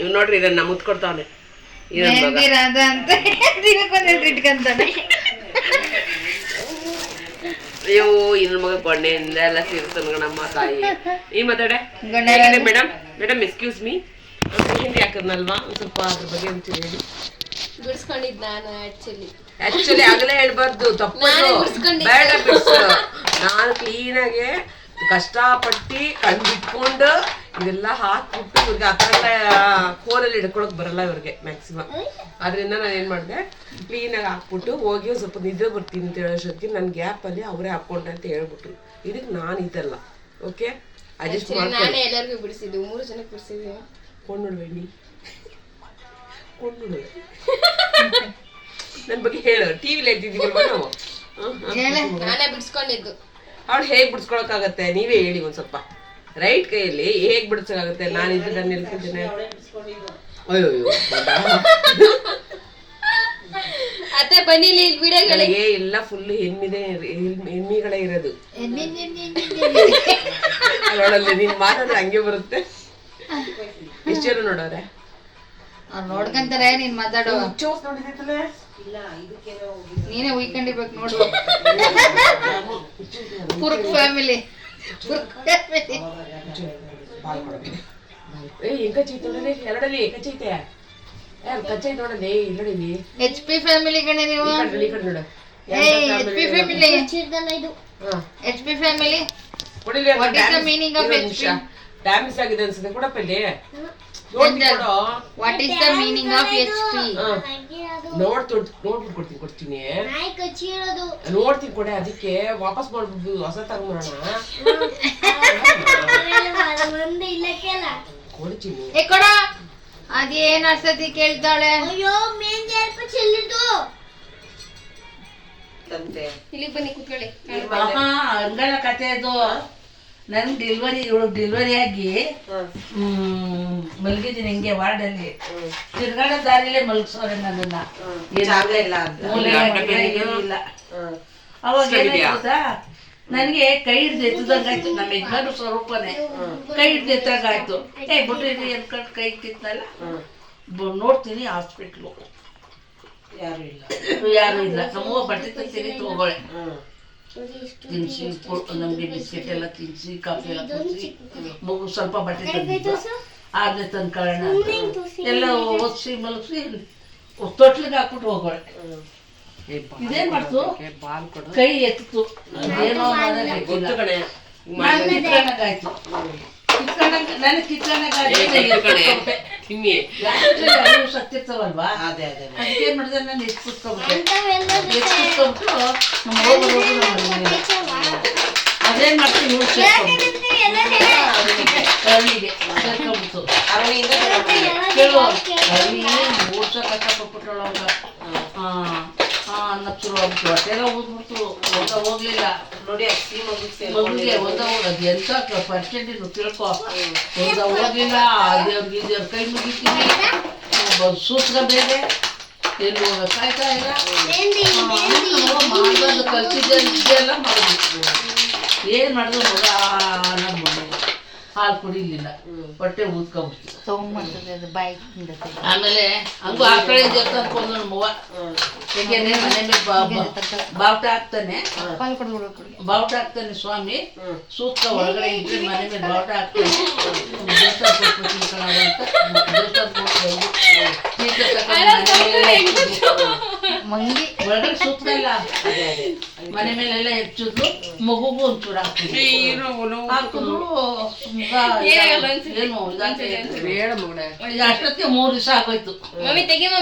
ಇವ್ ನೋಡ್ರಿ, ಇದನ್ನ ಮುತ್ಕೊಡ್ತಾವನೆ. ರಾಧಾ ಅಂತ ಇಟ್ಕೊಂತಾನೆ. ಅಯ್ಯೋ, ಇನ್ನ ಮಗ ಗೊಂಡೆಯಿಂದ ಎಲ್ಲ ಸೇರ್ತಾನ ನಮ್ಮ ತಾಯಿ. ಈ ಮಾತಾಡೆ ಮೇಡಮ್ ಎಕ್ಸ್ಕ್ಯೂಸ್ ಮೀ, ಮೆಹಂದಿ ಹಾಕದ್ನಲ್ವಾ, ಒಂದ್ ಸ್ವಲ್ಪ ಅದ್ರ ಬಗ್ಗೆ ಒಂಚೂರು ಹೇಳಿ. ಬಿಡಿಸ್ಕೊಂಡಿದ್ ನಾನು ಆಕ್ಚುಲಿ ಆಗಲೇ ಹೇಳ್ಬಾರ್ದು, ತಪ್ಪದು, ಬೇಡ ಬಿಡ್ಸು. ನಾನು ಕ್ಲೀನಾಗೆ ಕಷ್ಟಪಟ್ಟು ಕಂಡಿಟ್ಕೊಂಡು ಇದೆಲ್ಲ ಹಾಕ್ಬಿಟ್ಟು ಇವ್ರಿಗೆ ಆ ಥರ ಕೋಲಲ್ಲಿ ಹಿಡ್ಕೊಳಕ್ ಬರಲ್ಲ ಇವ್ರಿಗೆ ಮ್ಯಾಕ್ಸಿಮಮ್. ಆದ್ರಿಂದ ನಾನು ಏನ್ ಮಾಡಿದೆ, ಕ್ಲೀನಾಗಿ ಹಾಕ್ಬಿಟ್ಟು ಹೋಗಿ ಸ್ವಲ್ಪ ನಿದ್ದೆ ಬರ್ತೀನಿ ಅಂತ ಹೇಳೋಷ್ಟೊತ್ತಿಗೆ ನನ್ನ ಗ್ಯಾಪಲ್ಲಿ ಅವರೇ ಹಾಕೊಂಡ್ರೆ ಅಂತ ಹೇಳ್ಬಿಟ್ರು. ಇದಕ್ಕೆ ನಾನು ಇದಲ್ಲ. ಓಕೆ, ಅಡ್ಜಸ್ಟ್ ಮಾಡ್ಕೊಂಡು ಎಲ್ಲರಿಗೂ ಬಿಡಿಸಿದ್ದು, 3 ಜನಕ್ಕೆ ಬಿಡಿಸಿದ್ವಿ. ಕೊಂಡು ನೋಡ್ಬೇಡಿ, ಕೊಂಡು ನೋಡು. ನನ್ನ ಬಗ್ಗೆ ಹೇಳು, ಟಿವಿಲಿ ಹೇಳ್ತಿದ್ದೀವಲ್ವ ನಾವು. ನಾನೇ ಬಿಡಿಸ್ಕೊಂಡಿದ್ದು. ಅವಳು ಹೇಗ್ ಬಿಡ್ಸ್ಕೊಳಕ್ಕಾಗತ್ತೆ, ನೀವೇ ಹೇಳಿ ಒಂದ್ ಸ್ವಲ್ಪ. ರೈಟ್ ಕೈಯಲ್ಲಿ ಹೇಗ್ ಬಿಡ್ಸಕ್ಕಾಗತ್ತೆ? ನಾನು ಇದನ್ನ ನಿಲ್ತಿದ್ದೇನೆ. ಅಯ್ಯೋ, ಅತ್ತೆ ಬನ್ನಿಲಿ ವಿಡಿಯೋಗಳಿಗೆ ಎಲ್ಲ ಫುಲ್ ಹೆಮ್ಮಿಗಳೇ ಇರೋದು. ನೋಡಲ್ಲಿ ನೀನ್ ಮಾತಾಡಿದ್ರೆ ಹಂಗೆ ಬರುತ್ತೆ. ಎಷ್ಟು ಜನ ನೋಡೋರೆ ನೋಡ್ಕಂತಾರೆ. ನೀನ್ ಮಾತಾಡೋ ನೀನೇ ಉಯ್ಕೊಂಡಿರ್ಬೇಕು ನೋಡು. ಪುರ್ಕ್ ಫ್ಯಾಮಿಲಿ. ಎರಡಲ್ಲಿ ಕಚ್ಚೈತೆ, ಕಚ್ಚೈತೆ ನೋಡಲಿ. ಇಲ್ಲಡಿ HP ಫ್ಯಾಮಿಲಿ ಕಣೆ ನೀವು. ನೋಡು, HP family. HP family. What is the meaning of HP? Damage ಆಗಿದೆ ಅನ್ಸುತ್ತೆ. ಕೊಡಪ್ಪ ಇಲ್ಲಿ. ನೋಡ್ತೀನಿ ಕೊಡು. What is the meaning of HP? ನೋಡ್ಬಿಟ್ಟು ಕೊಡ್ತೀನಿ ನೋಡ್ತೀನಿ ಕೊಡೆ. ಅದಕ್ಕೆ ವಾಪಸ್ ಮಾಡ್ಬಿಟ್ಟು ಹೊಸ ತಗೊಂಬರೋಣ ಕೊಡ್ತೀನಿ. ಏ ಕೊಡ, ಅದೇನ್ ಅರ್ಸತಿ ಕೇಳ್ತಾಳೆ. ಇಲ್ಲಿಗೆ ಬನ್ನಿ ಕೂತ್ಕೊಳ್ಳಿ. ಹಂಗಲ್ಲ ಕತೆ ಅದು. ನನ್ ಇವಳು ಡೆಲಿವರಿ ಆಗಿ ಮಲಗಿದ್ದೀನಿ ಹಿಂಗೆ ವಾರ್ಡಲ್ಲಿ. ತಿರ್ಗಾಡೋ ದಾರಿಲೇ ಮಲಗಿಸೋರೆ ನನ್ನನ್ನ. ಏನಿಲ್ಲ. ಅವಾಗ ಏನಾಯ್ತು ಗೊತ್ತಾ, ನನಗೆ ಕೈ ಹಿಡ್ದು ಎತ್ತದಂಗಾಯ್ತು. ನಮ್ಮ ಯಜಮಾನ ಸ್ವರೂಪನೇ ಕೈ ಹಿಡ್ದು ಎತ್ತಂಗಾಯ್ತು. ಬಿಟ್ರಿ ಅನ್ಕೊಂಡು ಕೈ ಕಿತ್ತಲ್ಲ. ನೋಡ್ತೀನಿ ಹಾಸ್ಪಿಟ್ಲು, ಯಾರು ಇಲ್ಲ. ನಮ್ಮವ್ವ ಬಟ್ಟೆ ತರ್ತೀನಿ ತಗೋಳೆ. ತಿನ್ಸಿ ನಮ್ಗೆ ಬಿಸ್ಕೆಟ್ ಎಲ್ಲ ತಿನ್ಸಿ, ಕಾಫಿ ಎಲ್ಲ ಕುಡಿಸಿ, ಮಗು ಸ್ವಲ್ಪ ಬಟ್ಟೆ ತಂದಿದ್ದು ಆದ್ಮೇಲೆ ತಂದ್ಕೊಳ್ಳೋಣ ಎಲ್ಲ ಓದಿಸಿ ಮಲಗಿಸಿ ತೊಟ್ಲಿಗೆ ಹಾಕ್ಬಿಟ್ಟು ಹೋಗೋಳೆ. ಇದೇನ್ ಮಾಡ್ತು, ಕೈ ಎತ್ತಿತು. ಏನೋ ಕಿತ್ಕೊಂಡಾಗಾಯ್ತು. ನನಗೆ ಕಿತ್ಕೊಂಡಾಗ ಸತ್ತಿರ್ತಾವಲ್ವಾ, ಅದಕ್ಕೇನ್ ಮಾಡಿದೆ, ನಾನು ಎತ್ಬಿಟ್ಬಿಟ್ಟೆ. ಅದೇನ್ ಮಾಡ್ತೀನಿ, ಕರ್ಣಿಗೆ ಸೇರ್ಕೊಂಡ್ಬಿಡ್ತು. ಕೇಳು, ಕರ್ಣಿ 3 ವರ್ಷ ಕಷ್ಟಪಟ್ಬಿಟ್ಟಳು. ಅವಾಗ ಅನ್ನಕ್ಕೆ ಶುರು ಆಗ್ಬಿಟ್ಟು ಹೊಟ್ಟೆಲ್ಲ ಊದ್ಬಿಡ್ತು. ಹೋಗ್ಲಿಲ್ಲ ನೋಡಿ ಮಗುಗೆ. ಅದು ಎಂತ ಪರ್ಸೆಂಟೇಜ್ ತಿಳ್ಕೊ. ಹೋಗ್ಲಿಲ್ಲ. ದೇವ್ರ ಕೈ ಮುಗಿತೀನಿ. ಸೂತ್ರ ಬೇರೆ ಎಲ್ಲಿ ಹೋಗಕ್ಕಾಯ್ತಾ ಇಲ್ಲ. ಮಾಡೋದು ಕಲ್ತಿದ್ದೆ ಇದೆಲ್ಲ ಮಾಡಿದ್ವಿ. ಏನ್ ಮಾಡಿದ್ರು ಮಗ ಹಾಲು ಕುಡಿಲಿಲ್ಲ, ಹೊಟ್ಟೆ ಊದ್ಕೊಂಡ್ಬಿಡ್ತು. ಆಮೇಲೆ ಹಂಗು ಆ ಕಡೆ ಅನ್ಕೊಂಡು ನಮ್ಮವ್ವ ಯಾಕೆಂದ್ರೆ ಮನೆ ಮೇಲೆ ಬಾವುಟ ಹಾಕ್ತಾನೆ, ಬಾವುಟ ಹಾಕ್ತಾನೆ ಸ್ವಾಮಿ. ಸೂತ್ರ ಒಳಗಡೆ ಇದ್ರೆ ಮನೆ ಮೇಲೆ ಬಾವುಟ ಹಾಕ್ತಾನೆ. ದೇವಸ್ಥಾನ ಕೊಟ್ಬಿಡ್ತೀನಿ ಕಣ ಅಂತ ಒಳಗಡೆ ಸೂತ್ರ ಇಲ್ಲ, ಮನೆ ಮೇಲೆಲ್ಲ ಹೆಚ್ಚಿದ್ರು. ಮಗುಗೂ ಒಂಚೂರು ಹಾಕ್ತಿದ್ರು. ಅಷ್ಟೊತ್ತಿಗೆ 3 ದಿವಸ ಆಗೋಯ್ತು.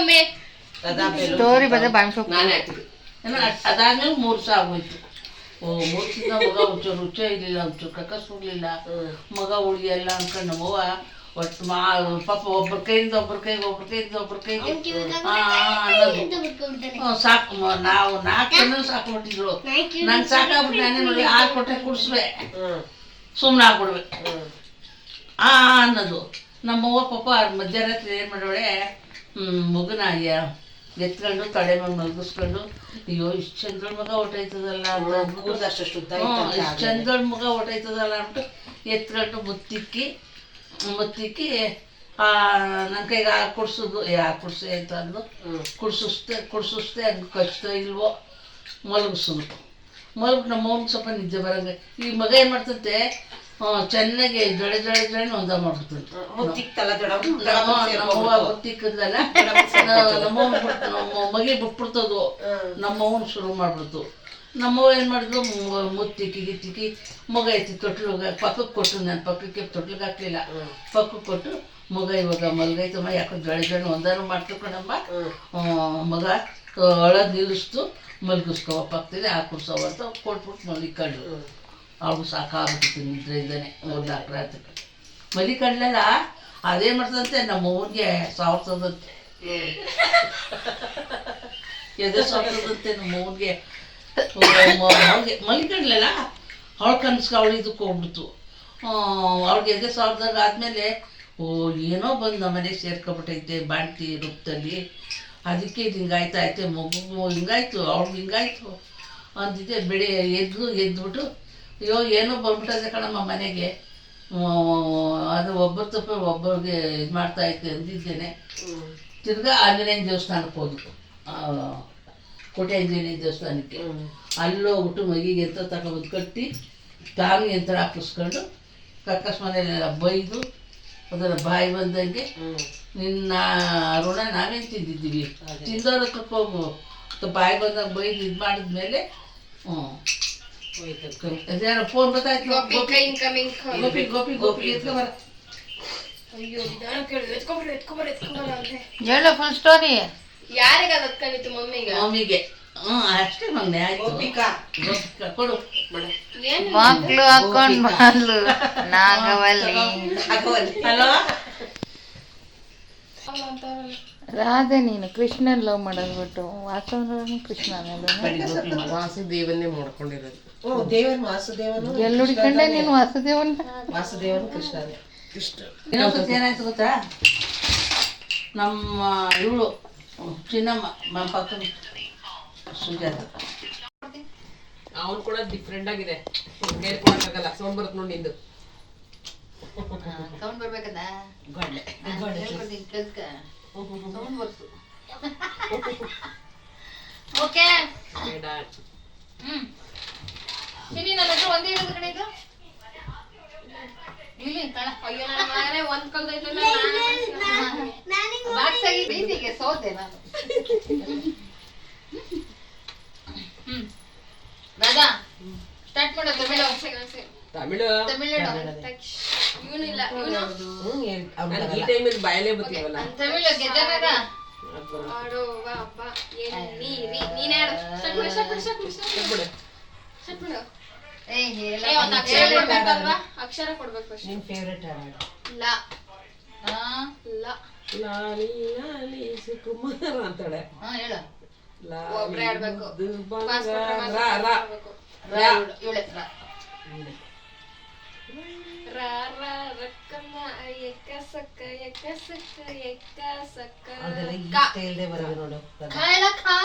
ಅದಾದ್ಮೇಲೆ 3 ದಿವಸ ಆಗೋಯ್ತು. 3 ದಿವಸದಿಂದ ಮಗ ಒಂಚೂರು ರುಚ ಇರ್ಲಿಲ್ಲ, ಒಂಚೂರು ಕಕ್ಕಸ್ ಹೋಗ್ಲಿಲ್ಲ. ಮಗ ಉಳಿಯಲ್ಲ ಅನ್ಕೊಂಡು ನಮ್ಮವ್ವ ಒಟ್ಟು ಪಾಪ ಒಬ್ಬರ ಕೈಯಿಂದ ಒಬ್ಬರ ಕೈಗೆ ಸಾಕು. ನಾವು 4 ಜನ ಸಾಕ್ಬಿಟ್ಟಿದ್ರು. ನಂಗೆ ಸಾಕಾಗ್ಬಿಟ್ಟು ನಾನೇ ನೋಡಿ ಹಾಲು ಕೊಟ್ಟೆ ಕುಡಿಸ್ವೆ, ಸುಮ್ಮನೆ ಆಗ್ಬಿಡ್ವೆ ಅನ್ನೋದು. ನಮ್ಮವ್ವ ಪಾಪ ಮಧ್ಯರಾತ್ರಿ ಏನು ಮಾಡೋಳೆ, ಮಗುನ ಎತ್ಕೊಂಡು ತಡೆ ಮೇಲೆ ಮಲಗಿಸ್ಕೊಂಡು, ಅಯ್ಯೋ ಇಷ್ಟು ಚಂದ್ರ ಮಗ ಹೊಟ್ಟೈತದಲ್ಲ, ಇಷ್ಟು ಚಂದ್ರ ಮಗ ಹೊಟ್ಟೈತದಲ್ಲ ಅಂದ್ಬಿಟ್ಟು ಎತ್ಕೊಂಡು ಮುತ್ತಿಕ್ಕಿ ನನ್ನ ಕೈಗೆ ಕುಡ್ಸೋದು. ಕುಡ್ಸಿ ಅಂತ ಅಂದು ಕುಡ್ಸಿಸ್ತೆ ಹಂಗೆ ಕಚ್ತೋ ಇಲ್ವೋ ಮಲಗಿಸೋದು. ನಮ್ಮವ್ನಿಗೆ ಸ್ವಲ್ಪ ನಿದ್ದೆ ಬರಂಗೆ. ಈ ಮಗ ಏನು ಮಾಡ್ತಂತೆ, ಚೆನ್ನಾಗಿ ಜಡೆ ಒಂದ ಮಾಡ್ಬಿಡ್ತಂತೆ. ನಮ್ಮವ್ವ ಗೊತ್ತಿಕ್ಕದಲ್ಲ, ನಮ್ಮ ಮಗಿ ಬಿಟ್ಬಿಡ್ತದು. ನಮ್ಮವ್ನ ಶುರು ಮಾಡ್ಬಿಡ್ತು. ನಮ್ಮವ್ವ ಏನು ಮಾಡಿದ್ರು, ಮುತ್ತಿಕ್ಕಿ ಮಗ ಐತಿ ತೊಟ್ಲಿಗೆ ಪಕ್ಕಕ್ಕೆ ಕೊಟ್ಟು, ನನ್ನ ಪಕ್ಕಕ್ಕೆ ತೊಟ್ಲಿಗೆ ಹಾಕ್ಲಿಲ್ಲ, ಪಕ್ಕಕ್ಕೆ ಕೊಟ್ಟು ಮಗ ಇವಾಗ ಮಲ್ಗೈತಮ್ಮ, ಯಾಕೋ ಜಡೆ ಒಂದಾರು ಮಾಡ್ಕೊಂಡಮ್ಮ. ಮಗ ಅಳೋದು ನಿಲ್ಲಿಸ್ತು, ಮಲಗಿಸ್ಕೋವಪ್ಪ ಆಗ್ತದೆ, ಕುಡ್ಸವ ಅಂತ ಕೊಟ್ಬಿಟ್ಟು ಮಲಿಕೊಂಡು. ಅವ್ರಿಗೂ ಸಾಕಾಗ್ಬಿಟ್ಟಿತ್ತು ನಿದ್ರೆ ಇದ್ದಾನೆ 3-4 ರಾತ್ರಿ ಮಲಿಕಂಡ್ಲೆಲ್ಲ. ಅದೇನು ಮಾಡ್ತದಂತೆ, ನಮ್ಮ ಊರಿಗೆ ಸಾವ್ತದಂತೆ, ಎದೆ ಸಾವ್ತದಂತೆ ನಮ್ಮ ಊರಿಗೆ. ಮಲಿಕಂಡ್ಲೆಲ್ಲ ಅವಳು ಕನ್ಸ್ಗೆ ಅವಳು ಇದಕ್ಕೆ ಹೋಗ್ಬಿಡ್ತು. ಅವ್ಳಿಗೆ ಎದೆ ಸಾವ್ದಾಗ ಆದಮೇಲೆ ಏನೋ ಬಂದು ನಮ್ಮ ಮನೆಗೆ ಸೇರ್ಕೊಬಿಟ್ಟೈತೆ ಬಾಣ್ತಿ ರೂಪದಲ್ಲಿ. ಅದಕ್ಕೆ ಇದು ಹಿಂಗಾಯ್ತೈತೆ, ಮಗು ಹಿಂಗಾಯ್ತು, ಅವ್ಳಿಗೆ ಹಿಂಗಾಯ್ತು ಅಂತಿದ್ದೆ. ಎದ್ಬಿಟ್ಟು ಅಯ್ಯೋ ಏನೋ ಬಂದ್ಬಿಟ್ಟದೆ ಕಣಮ್ಮ ಮನೆಗೆ, ಅದು ಒಬ್ಬರು ತಪ್ಪ ಒಬ್ಬರಿಗೆ ಇದು ಮಾಡ್ತಾಯಿತ್ತು ಅಂದಿದ್ದೇನೆ. ತಿರ್ಗಾ ಆಂಜನೇಯನ ದೇವಸ್ಥಾನಕ್ಕೆ ಹೋದ್ವು, ಕೋಟೆ ಆಂಜನೇಯ ದೇವಸ್ಥಾನಕ್ಕೆ. ಅಲ್ಲೋಗ್ಬಿಟ್ಟು ಮಗಿಗೆ ಎಂತ ತಗೊಂಡು ಕಟ್ಟಿ ತಾನು ಯಂತ್ರ ಹಾಕಿಸ್ಕೊಂಡು ಕಕ್ಕಸ್ ಮನೆಯಲ್ಲೆಲ್ಲ ಬೈದು ಅದರ ಬಾಯಿ ಬಂದಂಗೆ, ನಿನ್ನ ಋಣ ನಾವೇನು ತಿಂದಿದ್ದೀವಿ, ತಿಂದವ್ರ ಹೋಗು ಬಾಯಿ ಬಂದಾಗ ಬೈದು ಇದು ಮಾಡಿದ್ಮೇಲೆ ಅದ್ಯಾರೋ ಫೋನ್ ಗೊತ್ತಾಯ್ತು. ಗೋಪಿ ಎತ್ಕೊಂಬರ ಅಯ್ಯೋ ನಿಧಾನ ಕೇಳು, ಎತ್ಕೊಬಾರ ಅಂದ್ರೆ ಹೇಳು ಫುಲ್ ಸ್ಟೋರಿ. ಯಾರಿಗೆ ಅದು ಅತ್ಕೊಂಡಿತ್ತು? ಮಮ್ಮಿಗೆ. ಮಮ್ಮಿಗೆ. ಅಷ್ಟೇ ಮಗನೆ, ಆಯ್ತು. ಕೊಡು. ಏನು ಮಕ್ಳು ಹಾಕೊಂಡ್ ಬಂದ್ಲು ನಾಗವಲ್ಲಿ. ಅಲ್ವಾ? ರಾಧೆ ನೀನು ಕೃಷ್ಣನ್ ಲವ್ ಮಾಡೋದು ಬಿಟ್ಟು ವಾಸವನು ಕೃಷ್ಣನ ವಾಸುದೇವನ್ನೇ ಮಾಡ್ಕೊಂಡಿರೋದು. ದೇವನ್ ವಾಸುದೇವನು ಎಲ್ಲಿ ಹುಡ್ಕೊಂಡೆ ನೀನು ವಾಸುದೇವನ್? ವಾಸುದೇವನು ಕೃಷ್ಣನೇ. ಇನ್ನೊಂದ್ಸತಿ ಏನಾಯ್ತು ಗೊತ್ತಾ, ನಮ್ಮ ಇವಳು ಚಿನ್ನಮ್ಮ ನಮ್ಮ ಪಕ್ಕದ ಸುಜಾತ, ಅವನು ಕೂಡ ಡಿಫ್ರೆಂಟ್ ಆಗಿದೆ. ಹೇಳ್ಕೊಳಕ್ಕಾಗಲ್ಲ. ಸೌಂಡ್ ಬರುತ್ತೆ ನೋಡಿ ನಿಂದು. ಸೌಂಡ್ ಬರ್ಬೇಕದ ಗಂಡೆ ಸೌಂಡ್ ಬರ್ತು. ಓಕೆ ಬೇಡ. ಚಿನ್ನಿ ನನ್ನ ಹತ್ರ ಒಂದೇ ಇರೋದು ಕಡೆ ಇದು ಇಲ್ಲಿ ಕಳ. ಅಯ್ಯೋ ನನ್ನ ಮಗನೇ ಒಂದ್ ಕಲ್ದೈತಲ್ಲ. ಬಾಕ್ಸ್ ಆಗಿ ಬೀದಿಗೆ ಸೋತೆ ನಾನು. ರಾಧಾ ಸ್ಟಾರ್ಟ್ ಮಾಡೋ ತಮಿಳು. ತಮಿಳು ಇವನಿಲ್ಲ ಇವನು ನನಗೆ ಈ ಟೈಮಲ್ಲಿ ಬಾಯಲ್ಲೇ ಬರ್ತೀವಲ್ಲ. ತಮಿಳು ಗೆಜನದ ಆಡೋ ಬಾ ನೀನೇ ಆಡು. ಸ್ಟಾರ್ಟ್ ಮಾಡು. ಒಂದ್ ಅಕ್ಷರ ಕೊಡ್ಬೇಕಲ್ವಾ? ಅಕ್ಷರ ಕೊಡ್ಬೇಕು ಅಷ್ಟೇ. ನಿನ್ ಫೇವ್ರೆಟ್ ಹಾಡು ಲ ಲ ಲಾಲಿ ಲಾಲಿ ಸುಕುಮಾರ ಅಂತಾಳೆ. ಹೇಳು. ಒಬ್ರೇ ಆಡ್ಬೇಕು. ಬಂಗಾರ. ಪಾಸ್ ಕೊಟ್ರೆ ಮಾತ್ರ ರಾ, ರಾ. ಆಡ್ಬೇಕು. ಇವಳೆ ರ ರ ರಕ್ಕಮ್ಮ ಎಕ್ಕ ಸಕ್ಕ ಎಕ್ಕ ಸಕ್ಕ ಎಕ್ಕ ಸಕ್ಕ ಅದೆಲ್ಲ ಈ ಕ. ಸ್ಟೈಲ್ದೇ ಬರೋದು ನೋಡು. ಕಾಯಲ ಖಾ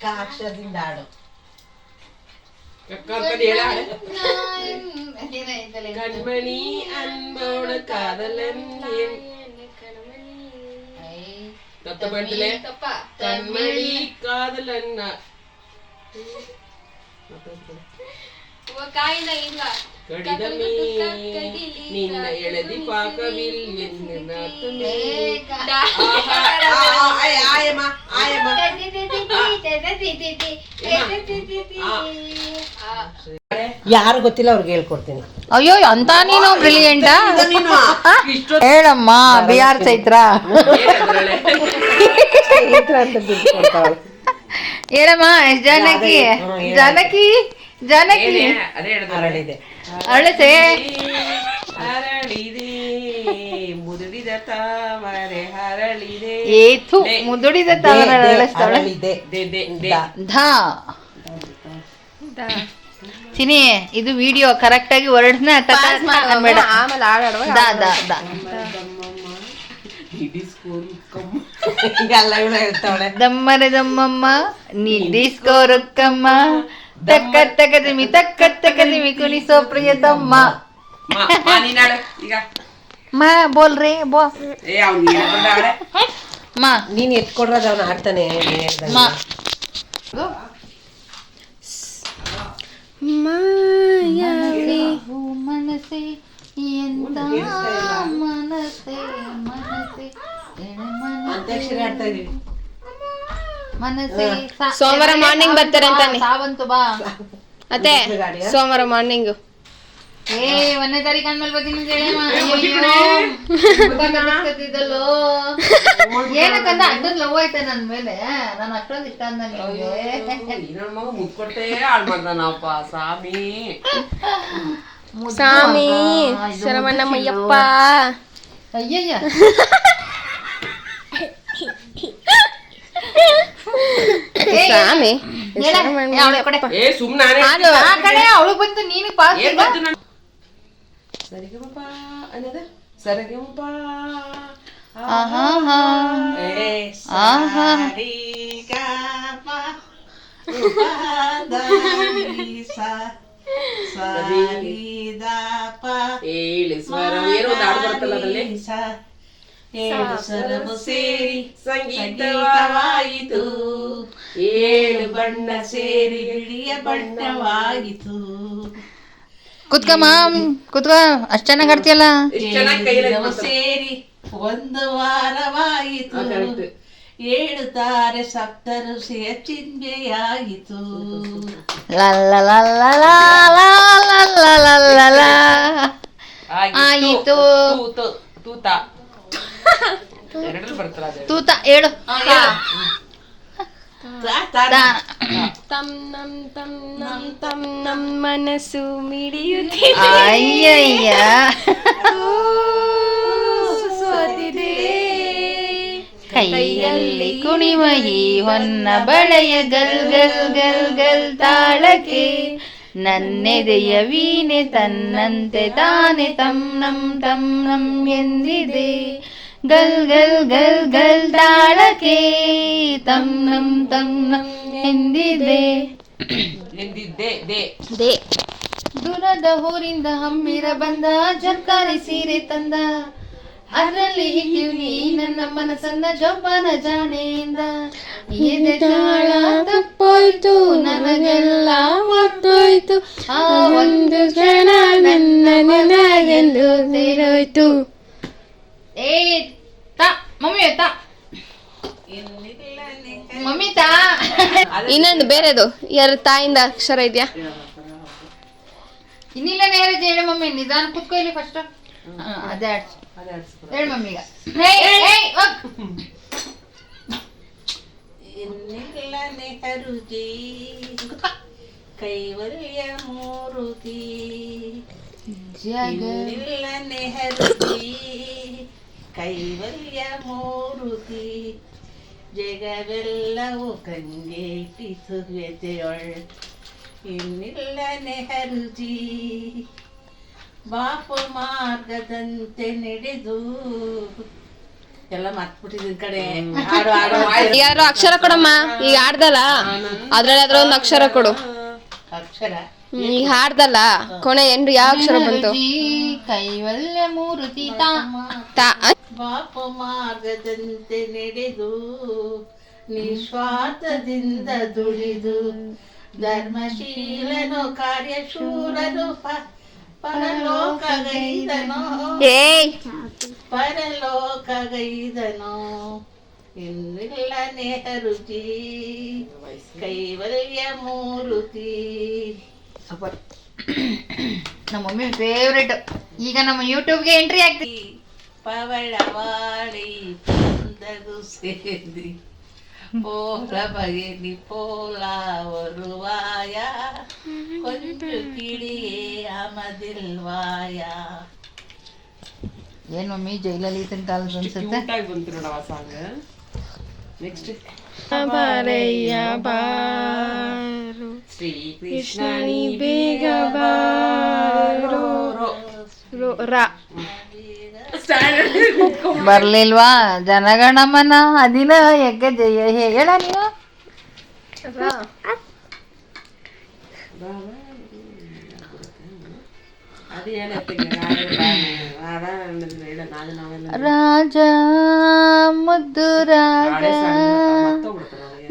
ಕ ಅಕ್ಷರದಿಂದ ಹಾಡು. ಅಕ್ಕ ಅಂತ ಹೇಳ. ಏನಾಯ್ತಲ್ಲ ಕಣ್ಮಣಿ ಅನ್ಬೋಡ ಕಾದಲನ್ನೇ ತಪ್ಪ ಬಂತಲೇ. ತಪ್ಪ. ಕಣ್ಮಣಿ ಕಾದಲನ್ನ ಕಾಯಿಂದ ಇಲ್ಲ. ಕಡಿದಮೇ ನಿನ್ನ ಎಳೆದಿ ಪಾಕವಿಲ್ ಎನ್ನ ತುಮಿ. ಆಯಮ್ಮ ಆಯಮ್ಮ ಯಾರು ಗೊತ್ತಿಲ್ಲ ಅವ್ರಿಗೆ ಹೇಳ್ಕೊಡ್ತೀನಿ. ಅಯ್ಯೋ ಅಂತ ನೀನು ಬ್ರಿಲಿಯಂಟಾ ಹೇಳಮ್ಮ. ಬಿಹಾರ್ ಚೈತ್ರ ಹೇಳಮ್ಮ. ಜಾನಕಿ ಜಾನಕಿ ಜಾನಕಿ ಅದೇ ಹೇಳ್ದ. ಹರಡಿದೆ ಅಳತೆ ಹರಳಿದೆ ಮುದುಡಿದ ತಾವರೆ ಹರಳಿದೆ. ಏತು ಮುದುಡಿದ ತವರ ಅಳಸ್ತಾಳೆ. ಹರಳಿದೆ. ದೆ ದೆ ದೆ. ಧಾ ಚಿನಿ ಇದು ವಿಡಿಯೋ ಕರೆಕ್ಟ್ ಆಗಿ ವರ್ಡ್ಸ್ನ ಅನ್ಬೇಡ. ಆಮೇಲೆ ಆಡಾಡುವ. ದಾ ದಾ ದಾ ಇಡೀ ಸ್ಕೂಲ್ ಎಲ್ಲ ಇವಳು ಹೇಳ್ತಾವಳೆ. ದಮ್ಮರೆ ದಮ್ಮಮ್ಮ ನಿದ್ದಿಸ್ಕೋ ರೊಕ್ಕಮ್ಮ ತಕ್ಕ ತಕ್ಕದಿಮಿ ಕುಣಿಸೋ ಪ್ರಿಯತಮ್ಮ. ನೀನಾಡು ಈಗ. ಮಾ ಬೋಲ್ರಿ ಬೋ ಏ ಅವ್ನು ಹೇಳ್ಕೊಂಡಾಳೆ. ಮಾ ನೀನ್ ಎತ್ಕೊಡ್ರದ ಅವ್ನ ಆಡ್ತಾನೆ. ನೀನ್ ಹೇಳ್ದಂಗೆ. ಮಾ ಮನಸೆ ಎಂತ ಮನಸೆ ಮನಸೆ ಅಂತ್ಯಾಕ್ಷರಿ ಆಡ್ತಾ ಇದೀವಿ. ಮನಸೆ ಸೋಮವಾರ morning ಬರ್ತಾರೆ ಅಂತಾನೆ. ಸಾವಂತು ಬಾ. ಅತ್ತೆ ಸೋಮವಾರ ಮಾರ್ನಿಂಗ್. ಏ 1ನೇ ತಾರೀಕು ಅಂದ್ಮೇಲೆ ಬರ್ತೀನಿ ಅಂತ ಹೇಳಿ ಏನಕ್ಕಂದ್ರೆ ಅಡ್ಡದ ಲವ್ ಐತೆ ನನ್ ಮೇಲೆ. ನಾನು ಅಷ್ಟೊಂದು ಇಷ್ಟ ಅಂದ ಇನ್ನೊಂದ್ ಮಗ ಮುಟ್ಕೊಟ್ಟೆ ಹಾಳು ಮಾಡ್ದಾನಪ್ಪ ಸ್ವಾಮಿ. ಸ್ವಾಮಿ ಶರವಣ್ಣಮ್ಮಯ್ಯಪ್ಪ. ಅಯ್ಯಯ್ಯ ಸ್ವಾಮಿ ಏ ಸುಮ್ನಾನೆ. ಅವಳು ಬಂತು ನೀನು ಪಾಸ್. ಏನ್ ಬಂತು ನಾನು ಸರಿಗಮಪ ಅನ್ನದ ಸರಿಗಮಪ. ಆಹಾ ಏ ಆಹಾ ಸಾರಿ ಗಾ ಪಾ ದಾನಿ ಸಾ ಸಾರಿ ದಾ ಪಾ ಏಳು ಸ್ವರ ಏನೋ ಒಂದು ಹಾಡು ಬರುತ್ತಲ್ಲ ಅದ್ರಲ್ಲಿ. ಸಾ ಏಳು ಸ್ವರವು ಸೇರಿ ಸಂಗೀತವಾಯಿತು. ಏಳು ಬಣ್ಣ ಸೇರಿ ಬಿಳಿಯ ಬಣ್ಣವಾಯಿತು. ಕುತ್ಕಮ್ಮ ಕುತ್ಕ ಅಷ್ಟ್ ಚೆನ್ನಾಗ್ ಆಡ್ತೀಯಲ್ಲ. ಎಷ್ಟು ಚೆನ್ನಾಗಿ ಕೈಯಲ್ಲಿ ಏಳು ಸೇರಿ ಒಂದು ವಾರವಾಯಿತು. ಏಳು ತಾರೆ ಸಪ್ತಋಷಿಯ ಚಿಂಬೆಯಾಯಿತು. ಲ ಲ ಲ ಲ ಲ ಲ ಲ ಲ ಲ ಲ. ಆಯಿತು. ತೂತ ಎರಡರಲ್ಲಿ ಬರ್ತಾರ ಅದೇ. ತೂತ ಹೇಳು. ತಮ್ ನಮ್ ತಮ್ ನಮ್ ತಮ್ ನಮ್ ಮನಸ್ಸು ಮಿಡಿಯುತ್ತಿದೆ ಅಯ್ಯಯ್ಯ ಸೋತಿದೆ ಕೈಯಲ್ಲಿ ಕುಣಿವ ಈ ಹೊನ್ನ ಬಳೆಯ ಗಲ್ ಗಲ್ ಗಲ್ ಗಲ್ ತಾಳಕ್ಕೆ ನನ್ನೆದೆಯ ವೀಣೆ ತನ್ನಂತೆ ತಾನೆ ತಂ ನಂ ಎಂದಿದೆ ಗಲ್ ಗಲ್ ಗಲ್ ಗಲ್ ತಾಳಕ್ಕೆ ತಂ ನಂ ಎಂದಿದೆ. ದೇ ದೂರದ ಊರಿಂದ ಹಮ್ಮಿರ ಬಂದ ಜರ್ಕಾರಿ ಸೀರೆ ತಂದ ಅದರಲ್ಲಿ ಹಿಡಿಯು ನೀ ನನ್ನ ಮನಸ್ಸನ್ನ ಜೋಪಾನ ಜಾಣೆಯಿಂದ ಎದೆ ತಾಳ ತಪ್ಪೋಯ್ತು ನನಗೆಲ್ಲ ಮರ್ತೋಯ್ತು ಆ ಒಂದು ಕ್ಷಣ ನನ್ನ ನನಗೆಂದು ಸೇರೋಯ್ತು. ಏ ತಾ ಮಮ್ಮಿ ತಾ ಮಮ್ಮಿ ತಾ ಇನ್ನೊಂದು ಬೇರೆದು ಯಾರ ತಾಯಿಂದ ಅಕ್ಷರ ಇದೆಯಾ? ಇನ್ನಿಲ್ಲ ನೇರ ಹೇಳು ಮಮ್ಮಿ, ನಿಧಾನ ಕುತ್ಕೊ ಇಲ್ಲಿ ಫಸ್ಟ್. ಅದೇ ಹೇಳು ಮಮ್ಮಿಗ. ಇನ್ನಿಲ್ಲ ನೆಹರುಜಿ ಕೈವಲ್ಯ ಮೂರುತಿ ಇನ್ನಿಲ್ಲ ನೆಹರುಜಿ ಕೈವಲ್ಯ ಮೂರುತಿ ಜಗವೆಲ್ಲವೂ ಕಂಗೆಟ್ಟಿತು ವ್ಯತೆಯೊಳ್ ಇನ್ನಿಲ್ಲ ನೆಹರುಜಿ ಬಾಪು ಮಾರ್ಗದಂತೆ ನಡೆದು ಎಲ್ಲ ಮರ್ತ್ಬಿಟ್ಟಿದ್ದೀನಿ ಕಡೆ. ಯಾರು ಅಕ್ಷರ ಕೊಡಮ್ಮ, ಈಗ ಹಾಡ್ದಲ್ಲ ಅದ್ರಲ್ಲಿ ಅದ್ರ ಒಂದು ಅಕ್ಷರ ಕೊಡು. ಅಕ್ಷರ ಈಗ ಹಾಡ್ದಲ್ಲ ಕೊನೆ ಏನ್ರಿ ಯಾವ ಅಕ್ಷರ ಬಂತು? ಕೈವಲ್ಯ ಮೂರುತಿ ತಾ ಬಾಪು ಮಾರ್ಗದಂತೆ ನಡೆದು ನಿಸ್ವಾರ್ಥದಿಂದ ದುಡಿದು ಧರ್ಮಶೀಲನು ಕಾರ್ಯಶೂರನು ಪರಲೋಕಗೈದನೋ ಏಯ್ ಪರಲೋಕಗೈದನೋ ಇನ್ನಿಲ್ಲ ನೆಹರುಜಿ ಕೈವಲ್ಯ ಮೂರುತಿ. ನಮ್ಮ ಮಮ್ಮಿ ಫೇವ್ರೆಟ್. ಈಗ ನಮ್ಮ ಯೂಟ್ಯೂಬ್ಗೆ ಎಂಟ್ರಿ ಆಗ್ತೀವಿ. ಪವಳವಾಳಿ ಪಂದಗು ಸೇರಿ ಪೋಲ ಬಗೆಲಿ ಪೋಲ ಒರುವಾಯ ಕೊಂಚು ಕಿಡಿಯೇ ಅಮದಿಲ್ವಾಯ. ಏನ್ ಮಮ್ಮಿ ಜೈಲಲಿತನ ಕಾಲದ ಅನ್ಸುತ್ತೆ. ಬಂತು ನೋಡವ ಸಾಂಗ್. ನೆಕ್ಸ್ಟ್ ಬಾರಯ್ಯ ಬಾರು ಶ್ರೀ ಕೃಷ್ಣ ಕೃಷ್ಣನಿ ಬೇಗ ಬಾರೋ ರಾ ಬರ್ಲಿಲ್ವಾ ಜನಗಣಮನ ಅಧಿನಾಯಕ ಜಯ ಹೇಳ ನೀನು. ರಾಜ ಮುದ್ದು ರಾಜ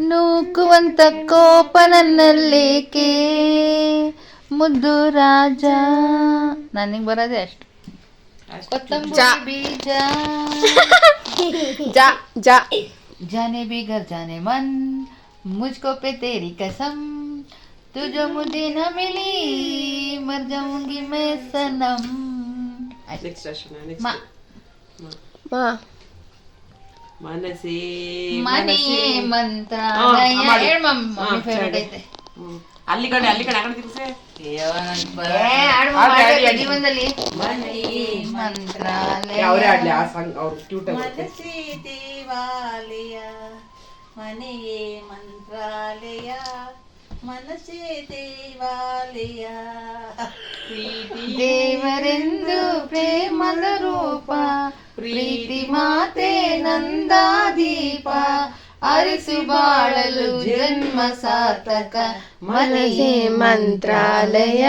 ನೂಕುವಂತ ಕೋಪ ನನ್ನಲ್ಲೇಕೆ ಮುದ್ದು ರಾಜ. ನನಗೆ ಬರೋದೇ ಅಷ್ಟು. ಕೊತ್ತಂಬರಿ ಬೀಜ ಜಾ ಜಾ जाने बिगर जाने मन मुझको पे तेरी कसम तू जो मुझे न मिली मर जाऊंगी मैं सनम. ನೆಕ್ಸ್ಟ್ ಅಶ್ವಿನ. ಮ ಮಾ ಮನಸೇ ಮನೆಯೇ ಮಂತ್ರಾಲಯ. ಹೇಳ್ ಮಮ್ಮಿ ಫೇವ್ರೆಟ್ ಐತೆ. ಅಲ್ಲಿ ಕಡೆ ಆ ಕಡೆ ತಿರ್ಸೆ. ಜೀವನದಲ್ಲಿ ಮನೆಯೇ ಮಂತ್ರಾಲಯ. ಅವರೇ ಆಡ್ಲಿ ಆ ಸಾಂಗ್. ಅವ್ರು ಕ್ಯೂಟ್ ಆಗಿ ಮನಸ್ಸೇ ದೇವಾಲಯ ಮನೆಯೇ ಮಂತ್ರಾಲಯ ಮನಸ್ಸೇ ದೇವಾಲಯ ದೇವರೆಂದು ಪ್ರೇಮದ ರೂಪ ಪ್ರೀತಿ ಮಾತೆ ನಂದಾದೀಪ ಅರಿಸಿ ಬಾಳಲು ಜನ್ಮ ಸಾರ್ಥಕ ಮನೆಯೇ ಮಂತ್ರಾಲಯ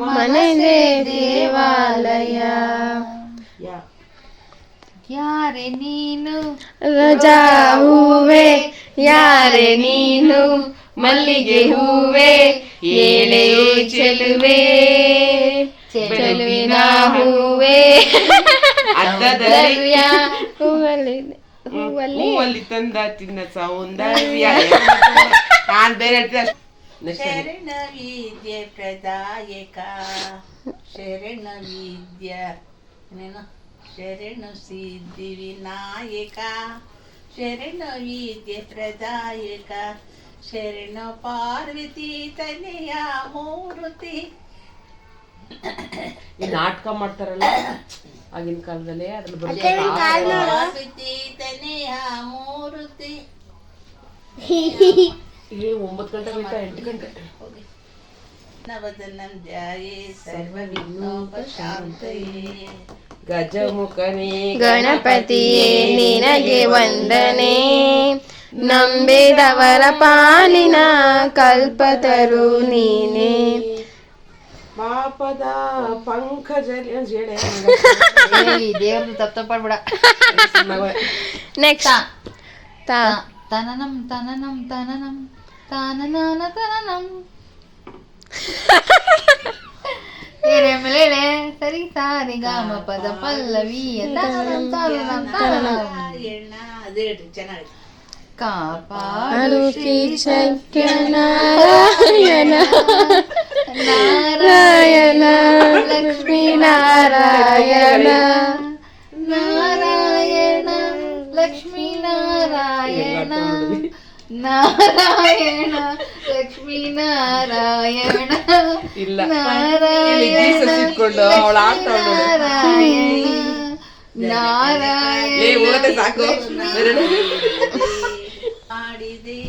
ಮನೆಯೇ ದೇವಾಲಯ. ಯಾರೆ ನೀನು ರಜಾ ಹೂವೆ ಯಾರೆ ನೀನು ಮಲ್ಲಿಗೆ ಹೂವೆ ಏಳೆಯು ಚೆಲುವೆ ಚೆಲುವಿನ ಹೂವೆ ಅದ್ದದಲ್ಲಿ ಹೂವಲ್ಲಿ ಹೂವಲ್ಲಿ ತಂದ ತಿನ್ನ ಸೌಂದರ್ಯ. ನಾನ್ ಬೇರೆ ಹೇಳ್ತೀನಿ. ಶರಣ ವಿದ್ಯೆ ಪ್ರದಾಯಕ ಶರಣ ವಿದ್ಯ ಶರಣ ಸಿದ್ಧಿ ವಿನಾಯಕ ಶರಣ ವಿದ್ಯೆ ಪ್ರದಾಯಕ ಶರಣ ಪಾರ್ವತಿ ತನೆಯ ಮೂರ್ತಿ. ಈ ನಾಟಕ ಮಾಡ್ತಾರಲ್ಲ ಆಗಿನ ಕಾಲದಲ್ಲಿ ಅದ್ರಲ್ಲಿ ಪಾರ್ವತಿ ತನೆಯ ಮೂರ್ತಿ. 9 ಗಂಟೆ ಬೇಕಾ 8 ಗಂಟೆ ನವದನಂ ಧ್ಯಾಯೇ ಸರ್ವ ವಿಘ್ನೋಪಶಾಂತಯೇ. ಗಜಮುಖನೇ ಗಣಪತಿಯೇ ನಿನಗೆ ವಂದನೆ, ನಂಬಿದವರ ಪಾಲಿನ ಕಲ್ಪತರು ನೀನೆ. ಪಾಪದ ಪಂಕಜಲಿ ಅಂತ ಹೇಳಿ ದೇವ್ರದ್ದು ತಪ್ಪಾಡ್ಬೇಡ. ನೆಕ್ಸ್ಟ್ ತನನಂ ತನನಂ ತನನಂ ತಾನನಾನ ತನನಂ ಎರೆಮಲೆಳೆ ಸರಿ ಸಾರಿ ಗಾಮ ಪದ ಪಲ್ಲವಿಯ ತನನಂ ತನನಂ ತನನಂ. ನಾರಾಯಣ ಅದೇಳ್ರಿ ಚೆನ್ನಾಗಿ. ಕಾಪಾಡು ಶ್ರೀ ಶಕ್ಯ ನಾರಾಯಣ ನಾರಾಯಣ ಲಕ್ಷ್ಮೀ ನಾರಾಯಣ ನಾರಾಯಣ ಲಕ್ಷ್ಮೀ ನಾರಾಯಣ ನಾರಾಯಣ ಲಕ್ಷ್ಮೀ ನಾರಾಯಣ ಇಲ್ಲ ನಾರಾಯಣ ಇಟ್ಕೊಂಡು ಅವಳು ಆಡ್ತಾಳು ನಾರಾಯಣ ನಾರಾಯಣ ಸಾಕು ಆಡಿದೆ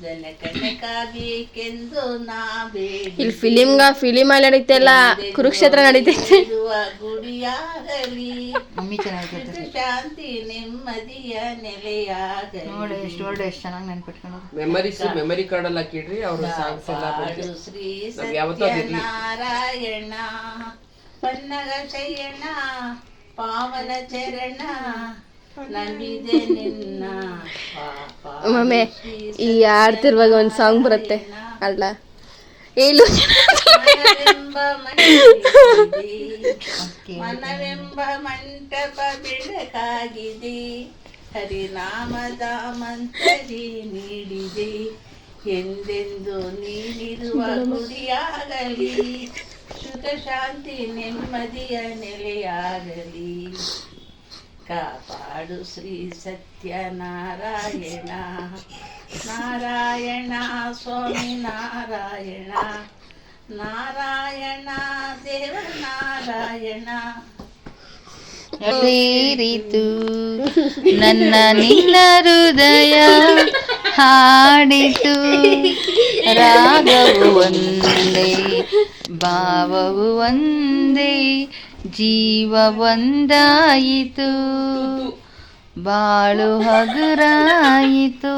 ಜನ ಕನಕಾಗಬೇಕೆಂದು ನಾ ಇಲ್ಲಿ ಫಿಲಿಮ್ ಅಲ್ಲಿ ನಡೀತಲ್ಲ, ಕುರುಕ್ಷೇತ್ರ ನಡೀತೈತೆ. ಗುಡಿಯಾಗಲಿ ಮಮ್ಮಿ ಚೆನ್ನಾಗಿ ಶಾಂತಿ ನೆಮ್ಮದಿಯ ನೆಲೆಯಾಗಲಿ. ನೋಡಿ ಎಷ್ಟು ವರ್ಡ್ ಎಷ್ಟು ಚೆನ್ನಾಗಿ ನೆನ್ಪಿಟ್ಕೊಂಡು. ಮೆಮರಿ ಕಾರ್ಡ್ ಎಲ್ಲ ಹಾಕಿಡ್ರಿ ಅವ್ರ ಸಾಂಗ್ಸ್ ಎಲ್ಲ ಪಾಡು ಶ್ರೀ ನಾವ್ ಯಾವತ್ತೂ ಅದಿರ್ಲಿ. ಸತ್ಯನಾರಾಯಣ ಪನ್ನಗ ಶಯಣ ಪಾವನ ಚರಣ ನಂಬಿದೆ ನಿನ್ನ ಮಮ್ಮಿ ಈ ಆಡ್ತಿರುವಾಗ ಒಂದ್ ಸಾಂಗ್ ಬರುತ್ತೆ ಅಲ್ಲ, ಹೇಳು. ಮನವೆಂಬ ಮಂಟಪ ಬೆಳಕಾಗಿದೆ, ಹರಿನಾಮದ ಮಂತ್ರಿ ನೀಡಿದೆ, ಎಂದೆಂದು ನೀನಿರುವ ಗುಡಿಯಾಗಲಿ, ಸುಖ ಶಾಂತಿ ನೆಮ್ಮದಿಯ ನೆಲೆಯಾಗಲಿ. ಕಾಪಾಡು ಶ್ರೀ ಸತ್ಯನಾರಾಯಣ ನಾರಾಯಣ ಸ್ವಾಮಿ ನಾರಾಯಣ ನಾರಾಯಣ ದೇವ ನಾರಾಯಣ. ಸೇರಿತು ನನ್ನ ನಿನ್ನ ಹೃದಯ ಹಾಡಿತು, ರಾಗವು ಒಂದೇ ಭಾವವು ಒಂದೇ ಜೀವ ಒಂದಾಯಿತು, ಬಾಳು ಹಗುರಾಯಿತು.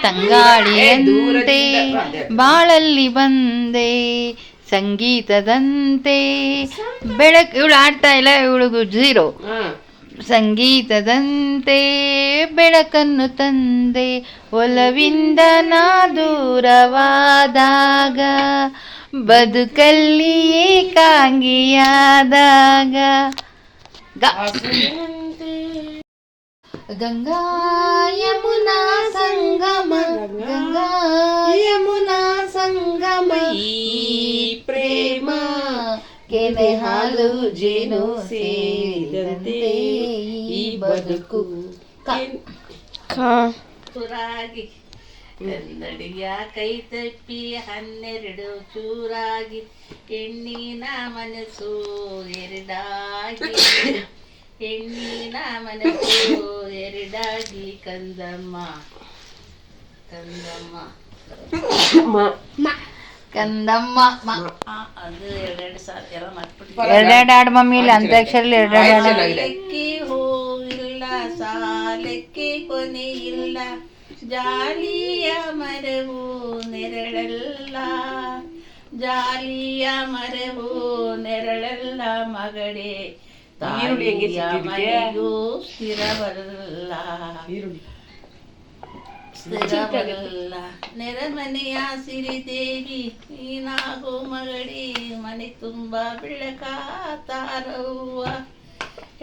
ತಂಗಾಳಿಯಂತೆ ಬಾಳಲ್ಲಿ ಬಂದೆ, ಸಂಗೀತದಂತೆ ಬೆಳಕು. ಇವಳು ಆಡ್ತಾ ಇಲ್ಲ, ಇವಳಿಗೂ 0. ಸಂಗೀತದಂತೆ ಬೆಳಕನ್ನು ತಂದೆ, ಒಲವಿಂದ ನಾ ದೂರವಾದಾಗ, ಬದುಕಲ್ಲಿ ಏಕಾಂಗಿಯಾದಾಗ. ಗಂಗಾ ಯಮುನಾ ಸಂಗಮ, ಗಂಗಾ ಯಮುನಾ ಸಂಗಮ, ಈ ಪ್ರೇಮ ಕೆನೆ ಹಾಲು ಜೇನು ಸೇರಿದಂತೆ ಈ ಬದುಕು. ಚೂರಾಗಿ ಕನ್ನಡಿಯ ಕೈ ತಪ್ಪಿ 12 ಚೂರಾಗಿ, ಹೆಣ್ಣಿನ ಮನಸ್ಸು ಎರಡಾಗಿ, ಹೆಣ್ಣಿನ ಮನಸ್ಸು ಎರಡಾಗಿ, ಕಂದಮ್ಮ ಕಂದಮ್ಮ ಕಂದಮ್ಮ. ಅದು 2 ಸಾಲ ಎಲ್ಲ ಮಾಡ್ಬಿಟ್ಟು. 2 ಹಾಡು ಮಮ್ಮಿ, ಇಲ್ಲಿ ಅಂತ್ಯಾಕ್ಷರಲ್ಲಿ 2 ಹಾಡು. ಸಾಲಕ್ಕೆ ಹೂವಿಲ್ಲ, ಸಾಲಕ್ಕೆ ಕೊನೆ ಇಲ್ಲ, ಜಾಲಿಯ ಮರವು ನೆರಳಲ್ಲ, ಜಾಲಿಯ ಮರವು ನೆರಳಲ್ಲ, ಮಗಡೆ ತಾಯಿಯ ಮನೆಗೂ ಸ್ಥಿರವಲ್ಲ, ಸ್ಥಿರವಲ್ಲ. ನೆರೆಮನೆಯ ಸಿರಿದೇವಿ ನೀನಾಗು ಮಗಡಿ, ಮನೆ ತುಂಬ ಬೆಳಕ ತಾರವ್ವ,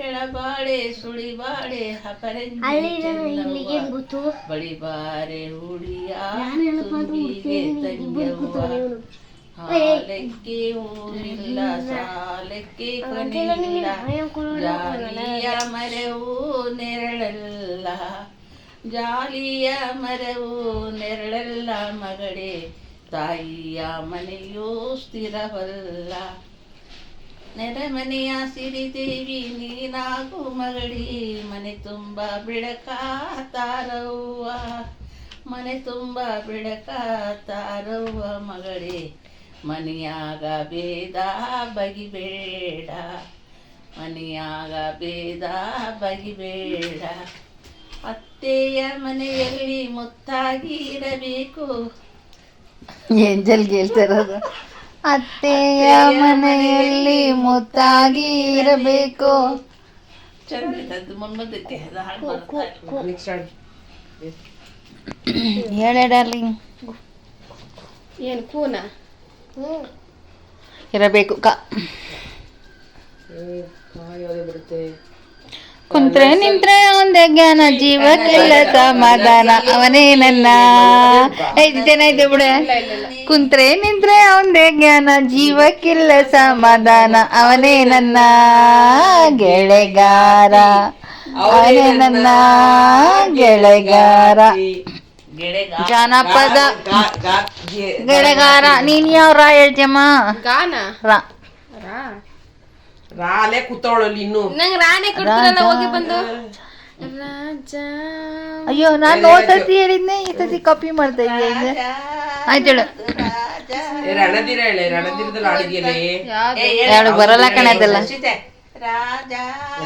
ಎಳಬಾಳೆ ಸುಳಿಬಾಳೆ ಅಪರಂಜಿ ಬಳಿಬಾರೆ ಹುಡಿಯ ತುಂಬಿಗೆ ತಂಗ್ಯವ್ವ ಹಾಲಕ್ಕೆ ಊರಿಲ್ಲ ಸಾಲಕ್ಕೆ ಕೊನೆಯಿಲ್ಲ ಜಾಲಿಯ ಮರವು ನೆರಳಲ್ಲ ಜಾಲಿಯ ಮರವು ನೆರಳಲ್ಲ ಮಗಳೇ ತಾಯಿಯ ಮನೆಯೂ ಸ್ಥಿರವಲ್ಲ ನೆರೆಮನೆಯ ಸಿರಿದೇವಿ ನೀನಾಗು ಮಗಳಿ ಮನೆ ತುಂಬ ಬೆಳಕ ತಾರವ್ವ ಮನೆ ತುಂಬ ಬೆಳಕ ತಾರವ್ವ ಮಗಳೇ ಮನೆಯಾಗ ಭೇದ ಬಗಿಬೇಡ ಮನೆಯಾಗ ಭೇದ ಬಗಿಬೇಡ ಅತ್ತೆಯ ಮನೆಯಲ್ಲಿ ಮುತ್ತಾಗಿ ಇರಬೇಕು ಏಂಜಲ್ ಹೇಳ್ತಿರೋದು ಅತ್ತೆಯ ಮನೆಯಲ್ಲಿ ಮುತ್ತಾಗಿ ಇರಬೇಕು. ಚಂದ ಮುಂದಕ್ಕೆ ಹಾಡು ಬರ್ತಾ ಹೇಳ ಡಾರ್ಲಿಂಗ್. ಏನ್ ಕೂನ ಇರಬೇಕು ಬರುತ್ತೆ. ಕುಂತ್ರೆ ನಿಂತ್ರೆ ಒಂದೇ ಜ್ಞಾನ ಜೀವಕ್ಕೆಲ್ಲ ಸಮಾಧಾನ ಅವನೇ ನನ್ನ ಐದು ಬಿಡೆ. ಕುಂತ್ರೆ ನಿಂತ್ರೆ ಒಂದೇ ಜ್ಞಾನ ಜೀವಕ್ಕಿಲ್ಲ ಸಮಾಧಾನ ಅವನೇ ನನ್ನ ಗೆಳೆಗಾರ ಅವನೇ ನನ್ನ ಗೆಳೆಗಾರ. ಜಾನಪದ ಗೆಳೆಗಾರ. ನೀನ್ ಯಾವ ರಾ ಹೇಳ್ತಿಯಮ್ಮ? ಗಾನ ರಾ ರಾಲೆ ಕೂತವಳಲ್ಲಿ ಇನ್ನು ನಂಗೆ ರಾಣೆ ಕೊಡ್ತಾರಲ್ಲ ಹೋಗಿ ಬಂದು ರಾಜ. ಅಯ್ಯೋ ನಾನು ಓದ್ತಿ ಹೇಳಿದ್ನೆ ಈ ಸತಿ ಕಾಪಿ ಮಾಡ್ತಾ ಇದ್ದೆ. ಆಯ್ತು ಹೇಳು. ರಣದಿರ ಹೇಳೆ. ರಣದಿರದಲ್ಲಿ ಆಡಿದ್ಯಲ್ಲೇ ಹೇಳು ಬರಲ್ಲ ಕಣದಲ್ಲ. ರಾಜ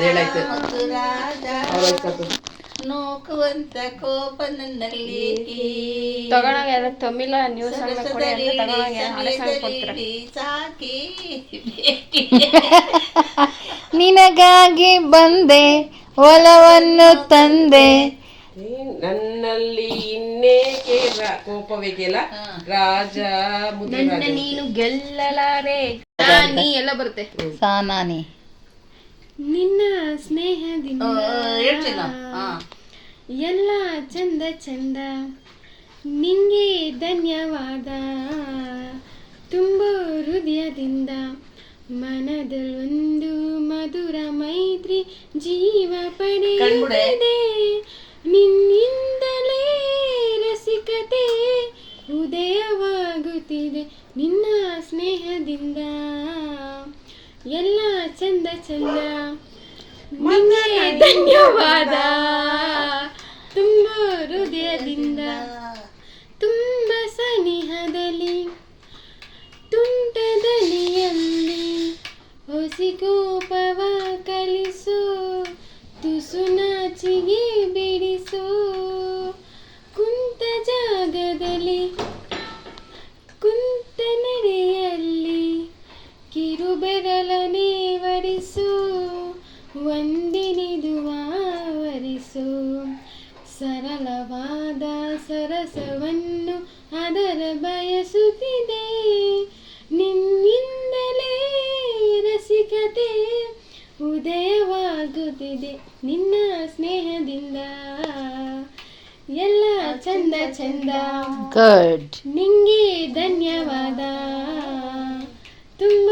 ಹೇಳಾಯ್ತು ನೋಕುವಂತ ಕೋಪ ನನ್ನಲ್ಲಿ ತಗೊಳಗ ತಮಿಳ ನ್ಯೂಸ್ ಕೊಡಿ ಅಂತ ತಗೊಳಗೆ ಹಳೆ ಸಾಂಗ್ ಕೊಡ್ತಾರೆ. ಸಾಕಿ ನಿನಗಾಗಿ ಬಂದೆ ಒಲವನ್ನು ತಂದೆ ನನ್ನಲ್ಲಿ ಇನ್ನೇಕೆ ಕೋಪವೇಕೆಲ್ಲ ರಾಜ ನನ್ನ ನೀನು ಗೆಲ್ಲಲಾರೆ ನೀ ಎಲ್ಲ ಬರುತ್ತೆ. ಸಾನಾನಿ ನಿನ್ನ ಸ್ನೇಹದಿಂದ ಎಲ್ಲ ಚಂದ ಚಂದ ನಿಂಗೆ ಧನ್ಯವಾದ ತುಂಬ ಹೃದಯದಿಂದ ಮನದಲ್ಲೊಂದು ಮಧುರ ಮೈತ್ರಿ ಜೀವ ಪಡೆಯುತ್ತಿದೆ ನಿನ್ನಿಂದಲೇ ರಸಿಕತೆ ಉದಯವಾಗುತ್ತಿದೆ ನಿನ್ನ ಸ್ನೇಹದಿಂದ ಎಲ್ಲ ಚಂದ ಚಂದ ನಿಂಗೆ ಧನ್ಯವಾದ ತುಂಬ ಹೃದಯದಿಂದ ತುಂಬ ಸನಿಹದಲ್ಲಿ ತುಂಟದಲಿಯಲ್ಲಿ ಹೊಸಿಕೋಪವ ಕಲಿಸು ತುಸು ನಾಚಿಗೆ ಬಿಡಿಸು ಕುಂತ ಜಾಗದಲ್ಲಿ ಕುಂತ ನಡೆಯಲ್ಲಿ ಕಿರುಬೆರಳನೆ ವರಿಸು ವಂದಿನಿದು ಆವರಿಸು ಸರಳವಾದ ಸರಸವನ್ನು ಅದರ ಬಯಸುತ್ತಿದೆ ನಿನ್ನಿಂದಲೇ ರಸಿಕತೆ ಉದಯವಾಗುತ್ತಿದೆ ನಿನ್ನ ಸ್ನೇಹದಿಂದ ಎಲ್ಲ ಚಂದ ಚಂದ ಗುಡ್. ನಿಂಗೆ ಧನ್ಯವಾದ ತುಂಬ